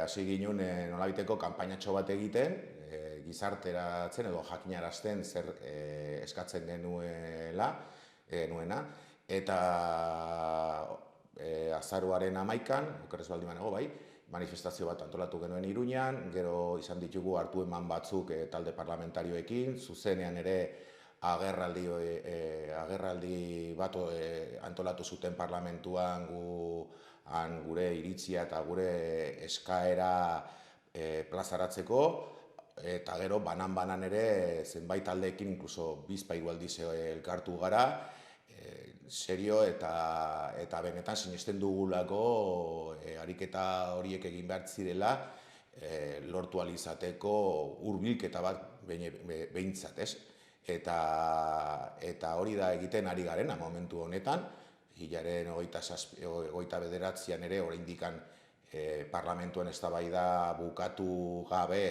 hasi ginen nolabiteko kanpainatxo bat egiten, gizarteratzen edo jakinarazten zer eskatzen genuena, eta azaroaren 11an, okerrez baldin banago bai, manifestazio bat antolatu genuen Iruñan, gero izan ditugu hartu eman batzuk talde parlamentarioekin, zuzenean ere agerraldi bat antolatu zuten parlamentuan gure iritzia eta gure eskaera plazaratzeko, eta gero banan-banan ere zenbait taldeekin, inkluso bizpahiru aldiz elkartu gara, serio eta benetan sinesten dugulako ariketa horiek egin behar zirela lortu ahal izateko hurbilketa bat behintzat, ez? Eta hori da egiten ari garena momentu honetan, hilaren 29an ere oraindikan parlamentuan eztabaida bukatu gabe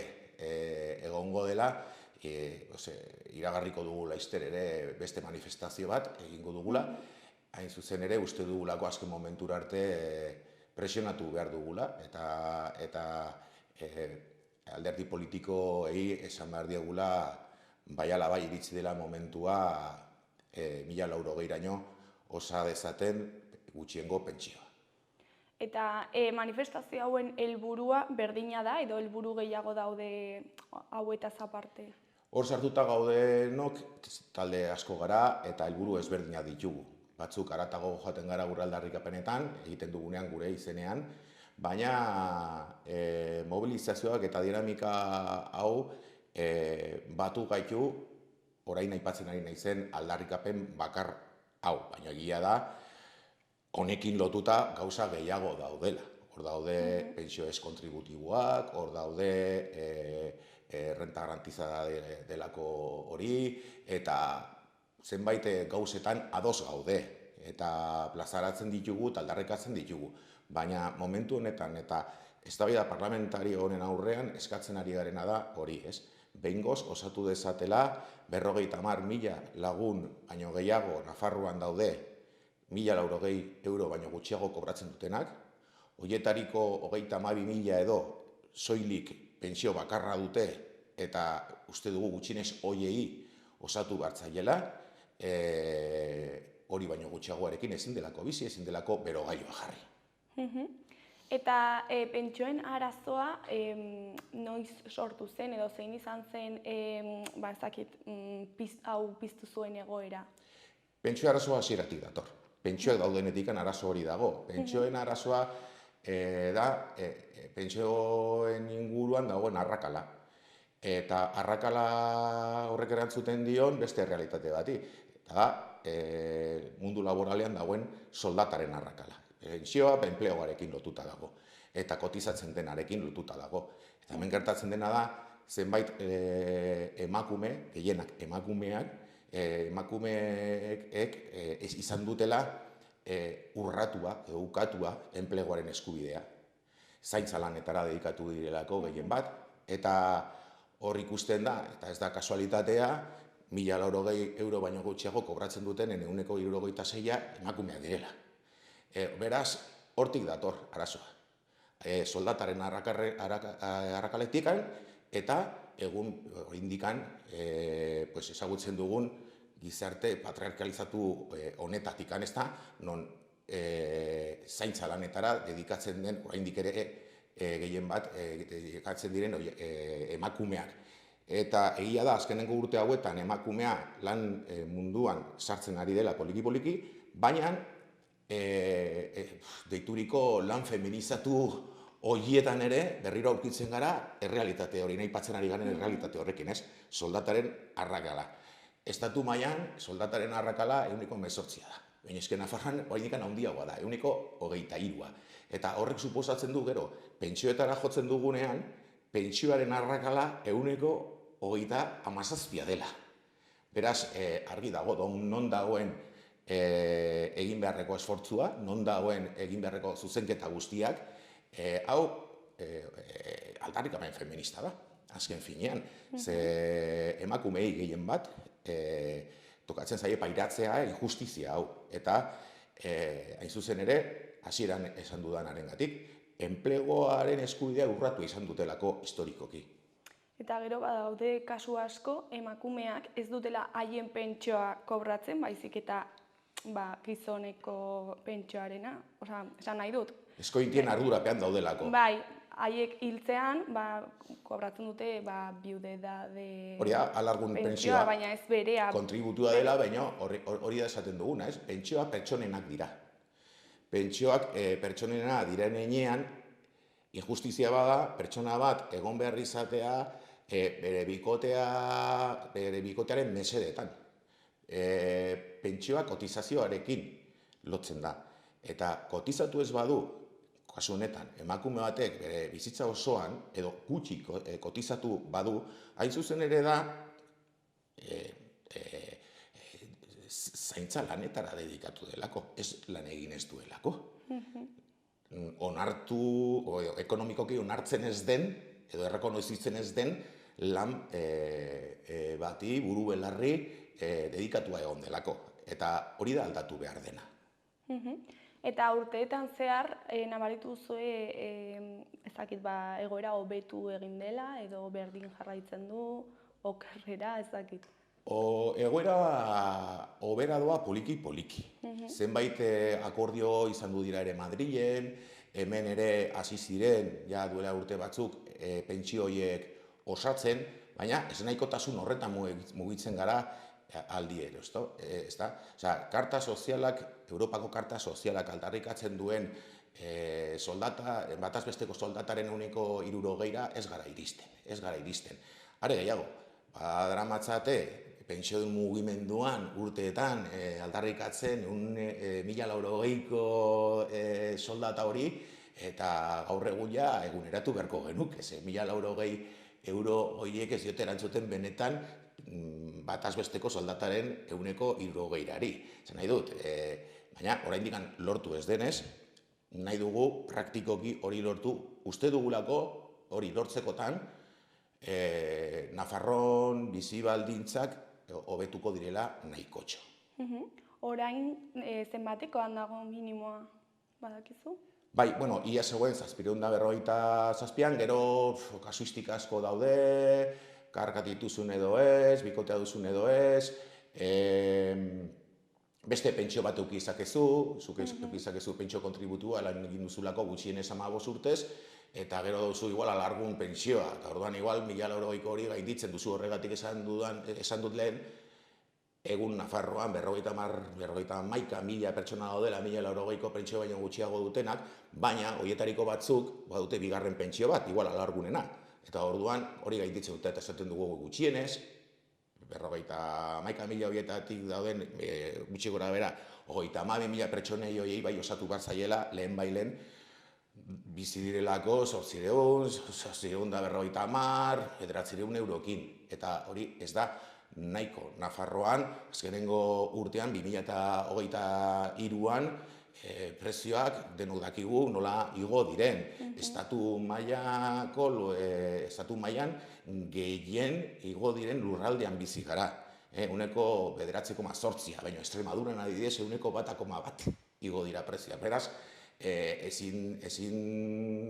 egongo dela, iragarriko dugu laizter ere beste manifestazio bat egingo dugula, hain zuzen ere uste dugulako azken momentura arte presionatu behar dugula, eta alderdi politikoei esan behar diegula bai ala bai iritsi dela momentua 1.080 osa dezaten gutxiengo pentsioa. Eta manifestazio hauen helburua berdina da, edo helburu gehiago daude hauetaz aparte? Hor sartuta gaudenok talde asko gara eta helburu ezberdina ditugu. Batzuk haratago joaten gara gure aldarrikapenetan, egiten dugunean gure izenean, baina mobilizazioak eta dinamika hau batu gaitu orain aipatzen ari naizen aldarrikapen bakar hau, baina egia da honekin lotuta gauza gehiago daudela. Hor daude pentsio ez kontributiboak, hor daude renta garantizada delako hori, eta zenbait gauzetan ados gaude, eta plazaratzen ditugu, aldarrikatzen ditugu. Baina momentu honetan eta eztabaida parlamentario honen aurrean eskatzen ari garena da hori, ez? Behingoz osatu dezatela 50.000 lagun baino gehiago Nafarroan daude 1.080 euro baino gutxiago kobratzen dutenak, horietariko 32.000 edo soilik pentsio bakarra dute eta uste dugu gutxienez hoiei osatu bartzaiela, hori baino gutxiagoarekin ezin delako bizi, ezin delako berogailua jarri. Eta pentsioen arazoa noiz sortu zen edo zein izan zen hau piztu zuen egoera? Pentsio arazoa hasieratik dator. Pentsioak daudenetik arazo hori dago. Pentsioen arazoa da pentsioen inguruan dagoen arrakala. Eta arrakala horrek erantzuten dion beste realitate bati. Eta da, mundu laboralean dagoen soldataren arrakala. Pentsioa enpleguarekin lotuta dago. Eta kotizatzen denarekin lotuta dago. Eta hemen gertatzen dena da, zenbait emakume, gehienak emakumeak, emakumeek izan dutela urratua, ukatua enpleguaren eskubidea. Zaintza lanetara dedikatu direlako gehien bat, eta hor ikusten da, eta ez da kasualitatea, 1.080 euro baino gutxiago kobratzen duten 76% emakumeak direla. Beraz, hortik dator arazoa. Soldataren arrakaletikan eta egun indikan ezagutzen dugun gizarte patriarkalizatu honetatik ez da, non zaintza lanetara dedikatzen den, oraindik ere gehien bat dedikatzen diren emakumeak. Eta egia da, azkenengo urte hauetan emakumea lan munduan sartzen ari dela poliki-poliki, baina deituriko lan feminizatu horietan ere berriro aurkitzen gara errealitate hori, nahi patzen ari garen errealitate horrekin, ez? Soldataren arrakala. Estatu mailan soldataren arrakala 118 da. Baina eske Nafarroan oraindik handiagoa da, 123. Eta horrek suposatzen du gero, pentsioetara jotzen dugunean, pentsioaren arrakala 137 dela. Beraz, argi dago, non dagoen egin beharreko esfortzua, non dagoen egin beharreko zuzenketa guztiak, hau aldarrikapen feminista da, azken finean. Ze emakumei gehien bat, tokatzen zaie pairatzea injustizia hau. Eta, hain zuzen ere, hasieran esan dudanarengatik, enpleguaren eskubidea urratu izan dutelako historikoki. Eta gero badaude kasu asko, emakumeak ez dutela haien pentsioa kobratzen, baizik eta gizoneko pentsioarena, esan nahi dut. Eskointien ardurapean daudelako. Bai, haiek hiltzean, kobratzen dute biudedade alargun pentsioa, baina ez berea. Kontributua dela, baina hori da esaten duguna, ez? Pentsioa pertsonenak dira. Pentsioak pertsonena diren heinean, injustizia bada, pertsona bat egon behar izatea bere bikotearen mesedetan. Pentsioa kotizazioarekin lotzen da. Eta kotizatu ez badu, kasu honetan, emakume batek bere bizitza osoan, edo gutxi kotizatu badu, hain zuzen ere da, zaintza lanetara dedikatu delako, ez lan egin ez duelako. Ekonomikoki onartzen ez den, edo errekonozitzen ez den, lan bati, buru belarri, dedikatua egon delako. Eta hori da aldatu behar dena. Eta urteetan zehar, nabaritu zue, ezakit egoera hobetu egin dela, edo berdin jarraitzen du, okerrera, ezakit. Egoera hobera doa poliki-poliki. Zenbait akordio izan du dira ere Madrilen, hemen ere hasi ziren, ja duela urte batzuk, pentsio horiek osatzen, baina ez nahikotasun horretan mugitzen gara aldiero, ezta? Osea, karta sozialak, Europako karta sozialak aldarrikatzen duen soldata, bataz besteko soldataren ehuneko 60ra ez gara iristen. Are gehiago, daramatzate pentsio mugimenduan urteetan aldarrikatzen 1.080ko soldata hori, eta gaur egun ja eguneratu beharko genuke, 1.080 euro horiek ez diote erantzuten benetan bataz besteko soldataren ehuneko 60rari. Zer nahi dut, baina oraindik lortu ez denez, nahi dugu praktikoki hori lortu, uste dugulako hori lortzekotan, Nafarroan bizi baldintzak hobetuko direla nahikotxo. Orain zenbatekoan dago minimoa, badakizu? Bai, bueno, ia zegoen 757, gero kasuistika asko daude, kargat dituzun edo ez, bikotea duzun edo ez, beste pentsio bat eduki izakezu, zuk eduki izakezu pentsio kontributua lan egin duzulako gutxienez 15 urtez, eta gero duzu igual alargun pentsioa, eta orduan igual 1.080 hori gainditzen duzu, horregatik esan dut lehen, egun Nafarroan 51.000 pertsona daudela 1.080ko pentsio baino gutxiago dutenak, baina horietako batzuk badute bigarren pentsio bat, igual alargunena. Eta orduan hori gainditzen dute eta esaten dugu gutxienez, 51.000 horietatik dauden gutxi gora bera, 32.000 pertsonei horiei bai osatu behar zaiela lehen bailen, bizi direlako 850 eurokin, eta hori ez da nahiko. Nafarroan, azkenengo urtean, 2023an, prezioak denok dakigu nola igo diren. Estatu mailan gehien igo diren lurraldean bizi gara. Ehuneko 9,8, baina Extremaduran adibidez 1,1 igo dira prezioak. Beraz, ezin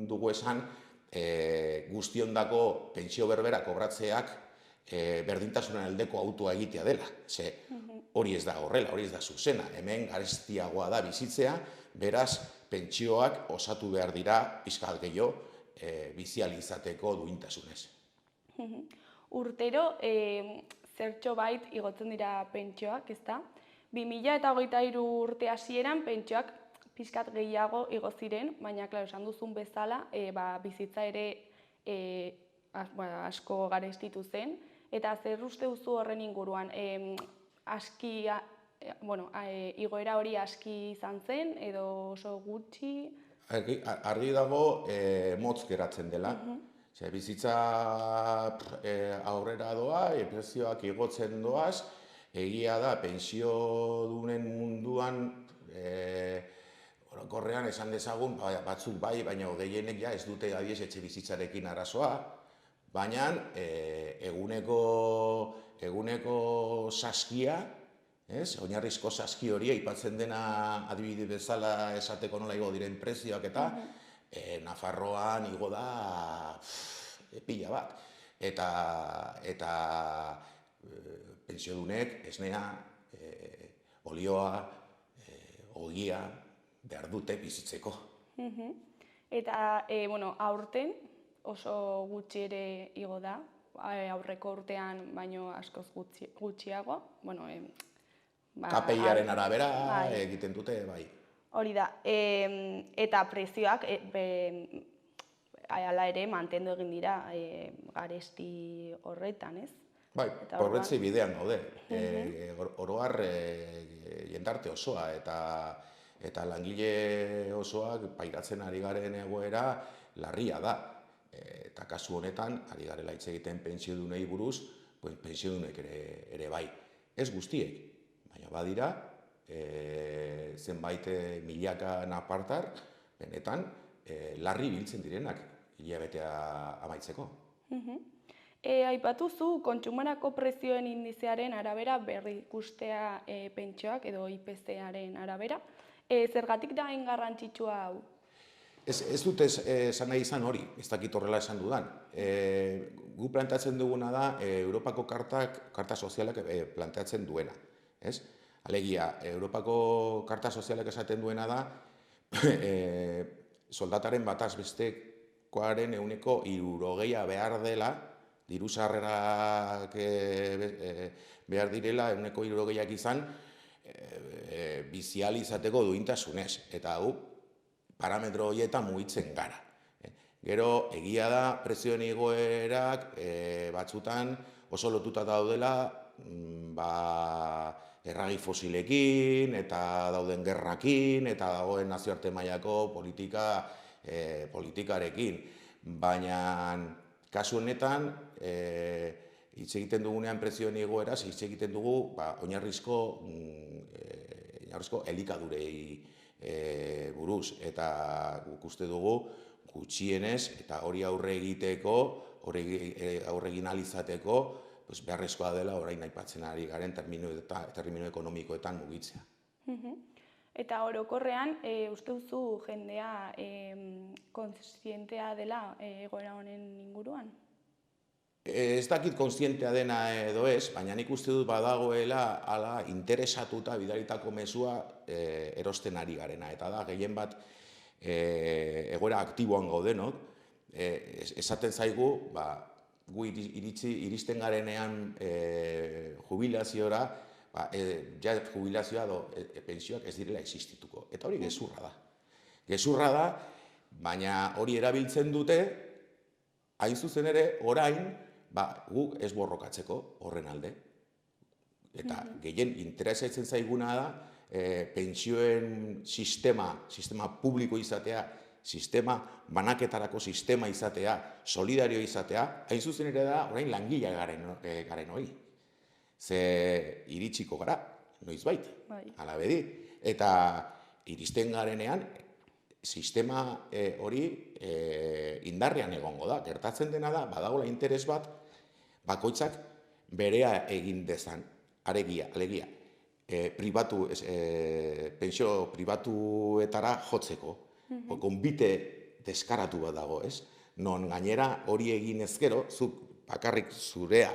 dugu esan guztiondako pentsio berbera kobratzeak berdintasunen aldeko autua egitea dela. Hori ez da horrela, hori ez da zuzena. Hemen garestiagoa da bizitzea, beraz pentsioak osatu behar dira pixkat gehiago bizial izateko duintasunez. Urtero, zertxo bait igotzen dira pentsioak, ezta? 2023 urte hasieran pentsioak pixkat gehiago igo ziren, baina, klaro, esan duzun bezala, bizitza ere asko garestitu zen. Eta zer uste duzu horren inguruan? Igoera hori aski izan zen, edo oso gutxi? Argi dago motz geratzen dela. Bizitza aurrera doa, prezioak igotzen doaz, egia da, pensiodunen munduan orokorrean esan dezagun, batzuk bai, baina gehienek ja ez dute adiez etxe bizitzarekin arazoa, baina eguneko saskia, oinarrizko saski hori aipatzen dena adibide bezala esateko nola igo diren prezioak eta Nafarroan igo da pila bat. Eta pentsiodunek esnea, olioa, ogia behar dute bizitzeko. Eta aurten oso gutxi ere igo da, aurreko urtean baino askoz gutxiago. KPI-aren arabera egiten dute, bai. Hori da, eta prezioak hala ere mantendu egin dira garesti horretan, ez? Bai, horretze bidean gaude. Oro har jendarte osoa eta langile osoak pairatzen ari garen egoera larria da. Eta kasu honetan, ari garela hitz egiten pentsiodunei buruz, pentsiodunek ere bai. Ez guztiek, baina badira, zenbait milaka napartar, benetan, larri biltzen direnak hilabetea amaitzeko. Aipatu zu, kontsumarako prezioen indizearen arabera berrikustea pentsioak edo IPC-aren arabera. Zergatik da hain garrantzitsua hau? Ez dut esan nahi izan hori, ez dakit horrela esan dudan. Gu planteatzen duguna da Europako karta sozialak planteatzen duena. Alegia, Europako karta sozialak esaten duena da soldataren bataz bestekoaren 60% behar dela, diru sarrerak behar direla 60% izan bizial izateko duintasunez. Eta hau, parametro horietan mugitzen gara. Gero, egia da, prezioen igoerak batzutan oso lotuta daudela erragi fosilekin, eta dauden gerrakin, eta dagoen nazioarte mailako politikarekin. Baina, kasu honetan, hitz egiten dugunean prezioen igoeraz, hitz egiten dugu oinarrizko elikadurei buruz, eta guk uste dugu gutxienez, eta hori aurre egiteko, aurre egin alizateko, beharrezkoa dela orain aipatzen ari garen termino ekonomikoetan mugitzea. Eta orokorrean, uste duzu jendea kontzientea dela egoera honen inguruan? Ez dakit kontzientea dena edo ez, baina nik uste dut badagoela ala interesatuta bidalitako mezua erosten ari garena. Eta da, gehien bat egoera aktiboan gaudenok, esaten zaigu, gu iristen garenean jubilaziora, jubilazioa edo pentsioak ez direla existituko. Eta hori gezurra da. Gezurra da, baina hori erabiltzen dute, hain zuzen ere, orain, guk ez borrokatzeko horren alde. Eta gehien interesatzen zaiguna da, pentsioen sistema publiko izatea, sistema banaketarako sistema izatea, solidario izatea, hain zuzen ere da, orain langilea garen hori. Ze iritsiko gara, noizbait, ala bedi. Eta iristen garenean, sistema hori indarrean egongo da. Gertatzen dena da, badagoela interes bat, bakoitzak berea egin dezan, alegia, pentsio pribatuetara jotzeko, gonbite deskaratu bat dago, ez? Non gainera hori egin ezkero, zuk bakarrik zurea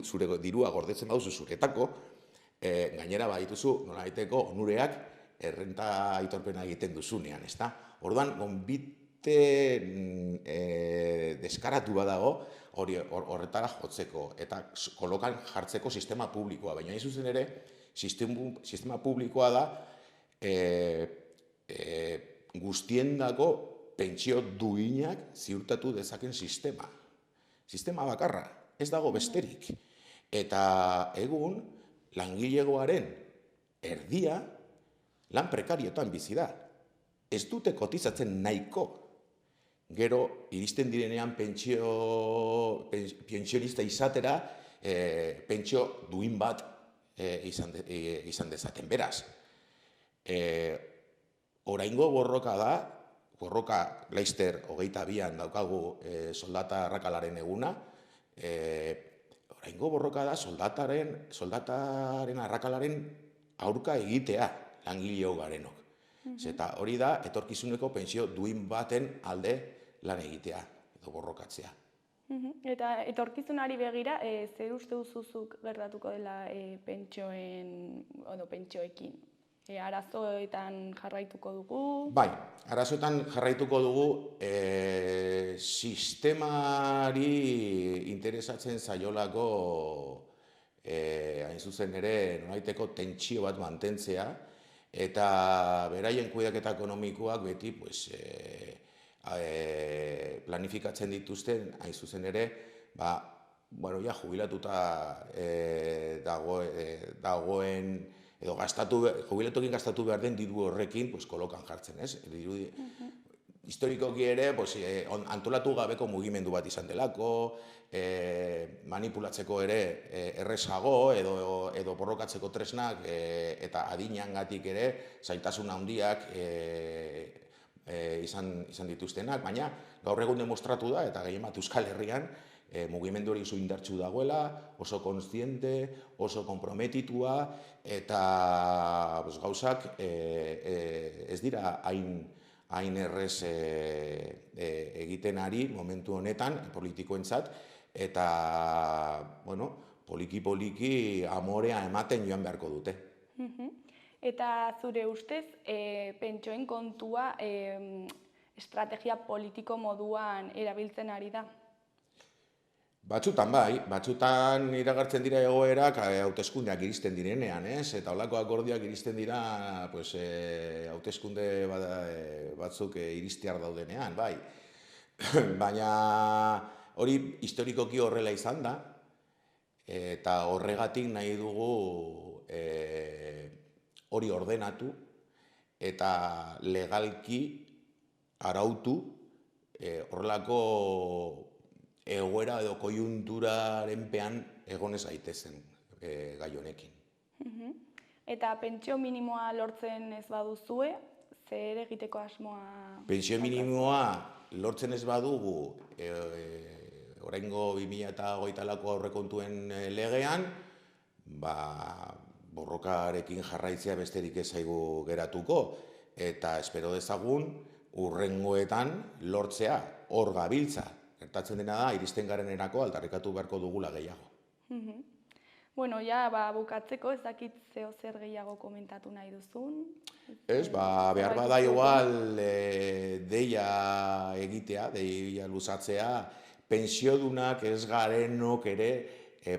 zure dirua gordetzen baduzu zuretako, gainera badituzu nolabaiteko onureak errenta aitorpena egiten duzunean, ezta? Orduan, gonbite deskaratu badago horretara jotzeko eta kolokan jartzeko sistema publikoa, baina hain zuzen ere sistema publikoa da guztiendako pentsio duinak ziurtatu dezaken sistema. Sistema bakarra, ez dago besterik. Eta egun, langilegoaren erdia lan prekariotan bizi da. Ez dute kotizatzen nahiko. Gero, iristen direnean pentsionista izatera, pentsio duin bat izan dezaten. Beraz, oraingo borroka da, borroka Leister 22an daukagu soldata arrakalaren eguna, oraingo borroka da soldataren arrakalaren aurka egitea langileo garenok. Eta hori da, etorkizuneko pentsio duin baten alde lan egitea, edo borrokatzea. Eta etorkizunari begira, zer uste duzuzuk gertatuko dela pentsioekin? Arazoetan jarraituko dugu? Bai, arazoetan jarraituko dugu sistemari interesatzen zaiolako hain zuzen ere nolaiteko tentsio bat mantentzea, eta beraien kudeaketa ekonomikoak beti planifikatzen dituzten, hain zuzen ere, jubilatuta dagoen, edo jubilatuekin gastatu behar den diru horrekin kolokan jartzen, ez? Historikoki ere, antolatu gabeko mugimendu bat izan delako, manipulatzeko ere errezago edo borrokatzeko tresnak eta adinangatik ere zailtasun handiak izan dituztenak, baina gaur egun demostratu da, eta gehien bat Euskal Herrian, mugimendu hori indartsu dagoela, oso kontziente, oso konprometitua, eta gauzak ez dira hain errez egiten ari momentu honetan politikoentzat, eta, poliki-poliki amorea ematen joan beharko dute. Eta zure ustez, pentsioen kontua estrategia politiko moduan erabiltzen ari da? Batzutan bai, batzutan iragartzen dira egoerak hauteskundeak iristen direnean, eta holako akordioak iristen dira hauteskunde batzuk iristear daudenean, bai. Baina hori historikoki horrela izan da, eta horregatik nahi dugu hori ordenatu eta legalki arautu horrelako egoera edo koiunturaren egonez gaitezen gai honekin. Eta pentsio minimoa lortzen ez baduzue, zer egiteko asmoa? Pentsio minimoa lortzen ez badugu oraingo 2024ko aurrekontuen legean, borrokarekin jarraitzea besterik ez zaigu geratuko, eta espero dezagun hurrengoetan lortzea hor gabiltza. Gertatzen dena da, iristen garenerako aldarrikatu beharko dugula gehiago. Bueno, ja, bukatzeko, ez dakit zeo zer gehiago komentatu nahi duzun? Ez, behar bada igual deia egitea, deia luzatzea, pentsiodunak ez garenok ere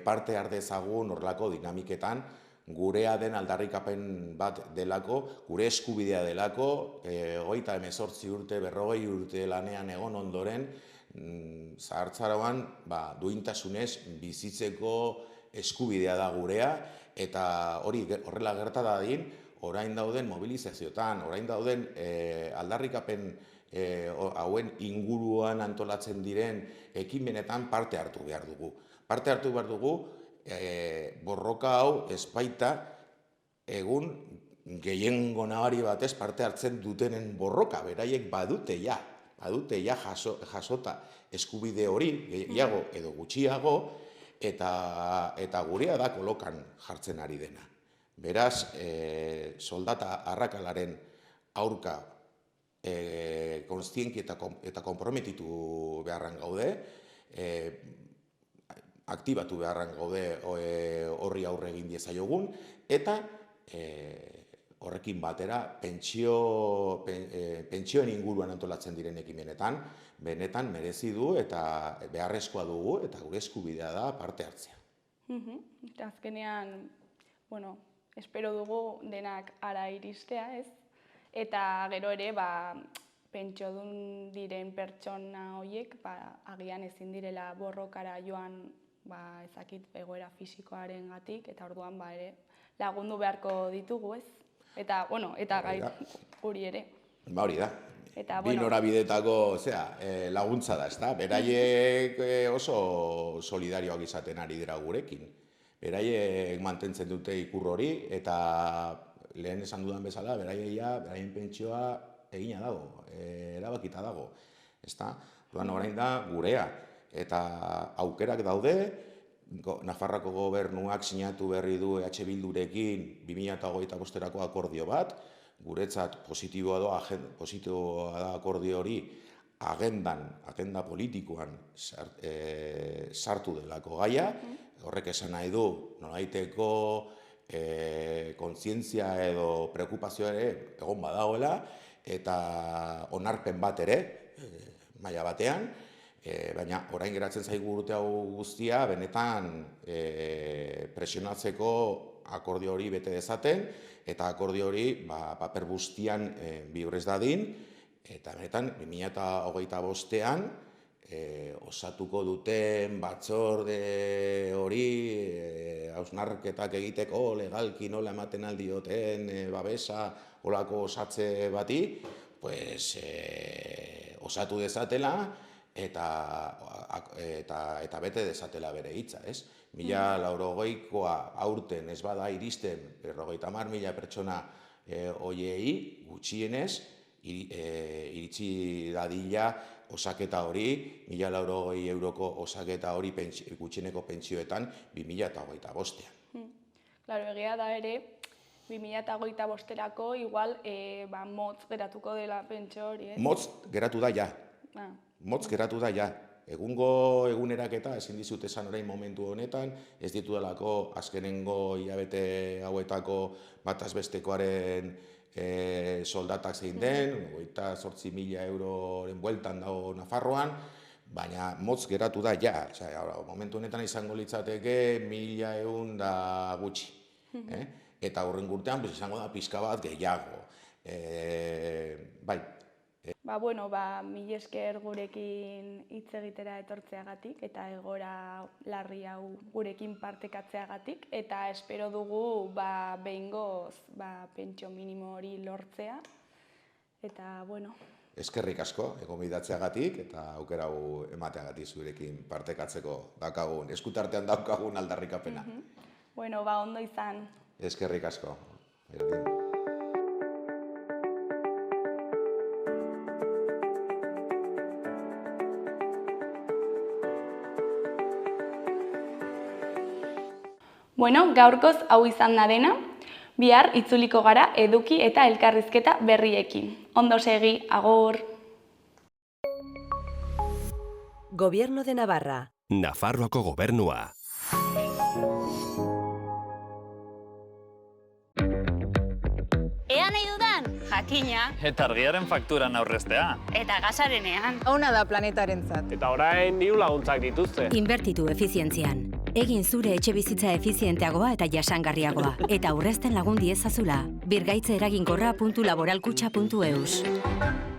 parte har dezagun horrelako dinamiketan, gurea den aldarrikapen bat delako, gure eskubidea delako, 38 urte, 40 urte lanean egon ondoren, zahartzaroan duintasunez bizitzeko eskubidea da gurea, eta hori horrela gerta dadin, orain dauden mobilizazioetan, orain dauden aldarrikapen hauen inguruan antolatzen diren ekimenetan parte hartu behar dugu. Parte hartu behar dugu, borroka hau ezpaita egun gehiengo nabari batez parte hartzen dutenen borroka, beraiek badute ja jasota eskubide hori, gehiago edo gutxiago, eta gurea da kolokan jartzen ari dena. Beraz, soldata arrakalaren aurka kontzienki eta konprometitu beharran gaude, aktibatu beharran gaude horri aurre egin diezaiogun, eta horrekin batera pentsioen inguruan antolatzen diren ekimenetan, benetan merezi du eta beharrezkoa dugu eta gure eskubidea da parte hartzea. Eta azkenean, espero dugu denak ara iristea, ez? Eta gero ere, pentsiodun diren pertsona horiek, agian ezin direla borrokara joan ezakit egoera fisikoaren gatik, eta orduan ere lagundu beharko ditugu, ez? Eta gai hori ere. Hori da. Bi norabidetako laguntza da, ezta? Beraiek oso solidarioak izaten ari dira gurekin. Beraiek mantentzen dute ikur hori, eta lehen esan dudan bezala, beraien pentsioa egina dago, erabakita dago. Orain da gurea, eta aukerak daude, Nafarroako gobernuak sinatu berri du EH Bildurekin 2025erako akordio bat, guretzat positiboa da akordio hori agenda politikoan sartu delako gaia, horrek esan nahi du, nolaiteko kontzientzia edo preokupazioa ere egon badagoela, eta onarpen bat ere, maila batean, baina orain geratzen zaigu urte hau guztia, benetan presionatzeko akordio hori bete dezaten, eta akordio hori paper guztian bihurrez dadin, eta benetan 2025ean osatuko duten batzorde hori hausnarketak egiteko legalki nola ematen aldioten babesa olako osatze bati, osatu dezatela, eta bete dezatela bere hitza, ez? 1980koa aurten ez bada iristen 50.000 pertsona hoiei gutxienez iritsi dadila osaketa hori, 1.080 euroko osaketa hori gutxieneko pentsioetan 2025. Claro, egia da ere, 2025erako igual motz geratuko dela pentsio hori, Motz geratu da ja. Motz geratu da ja. Egungo eguneraketa ezin dizut esan orain momentu honetan, ez ditudalako azkenengo hilabete hauetako bataz bestekoaren soldatak zein den, 28.000 euroren bueltan dago Nafarroan, baina motz geratu da ja. Momentu honetan izango litzateke 1.100 da gutxi. Eta horren urtean izango da pixka bat gehiago. Bai. Mila esker gurekin hitz egitera etortzeagatik eta egora larri hau gurekin partekatzeagatik eta espero dugu behingoz pentsio minimo hori lortzea eta Eskerrik asko, gonbidatzeagatik eta aukera hau emateagatik zurekin partekatzeko daukagun, eskutartean daukagun aldarrikapena. Ondo izan. Eskerrik asko. Gaurkoz hau izan da dena, bihar itzuliko gara eduki eta elkarrizketa berriekin. Ondo segi, agur! Gobierno de Navarra. Nafarroako gobernua. Ea nahi dudan, jakina. Eta argiaren fakturan aurreztea. Eta gasarenean. Ona da planetarentzat. Eta orain diru laguntzak dituzte. Inbertitu efizientzian. Egin zure etxe bizitza efizienteagoa eta jasangarriagoa. Eta aurrezten lagun diezazula. Birgaitze eraginkorra.laboralkutxa.eus.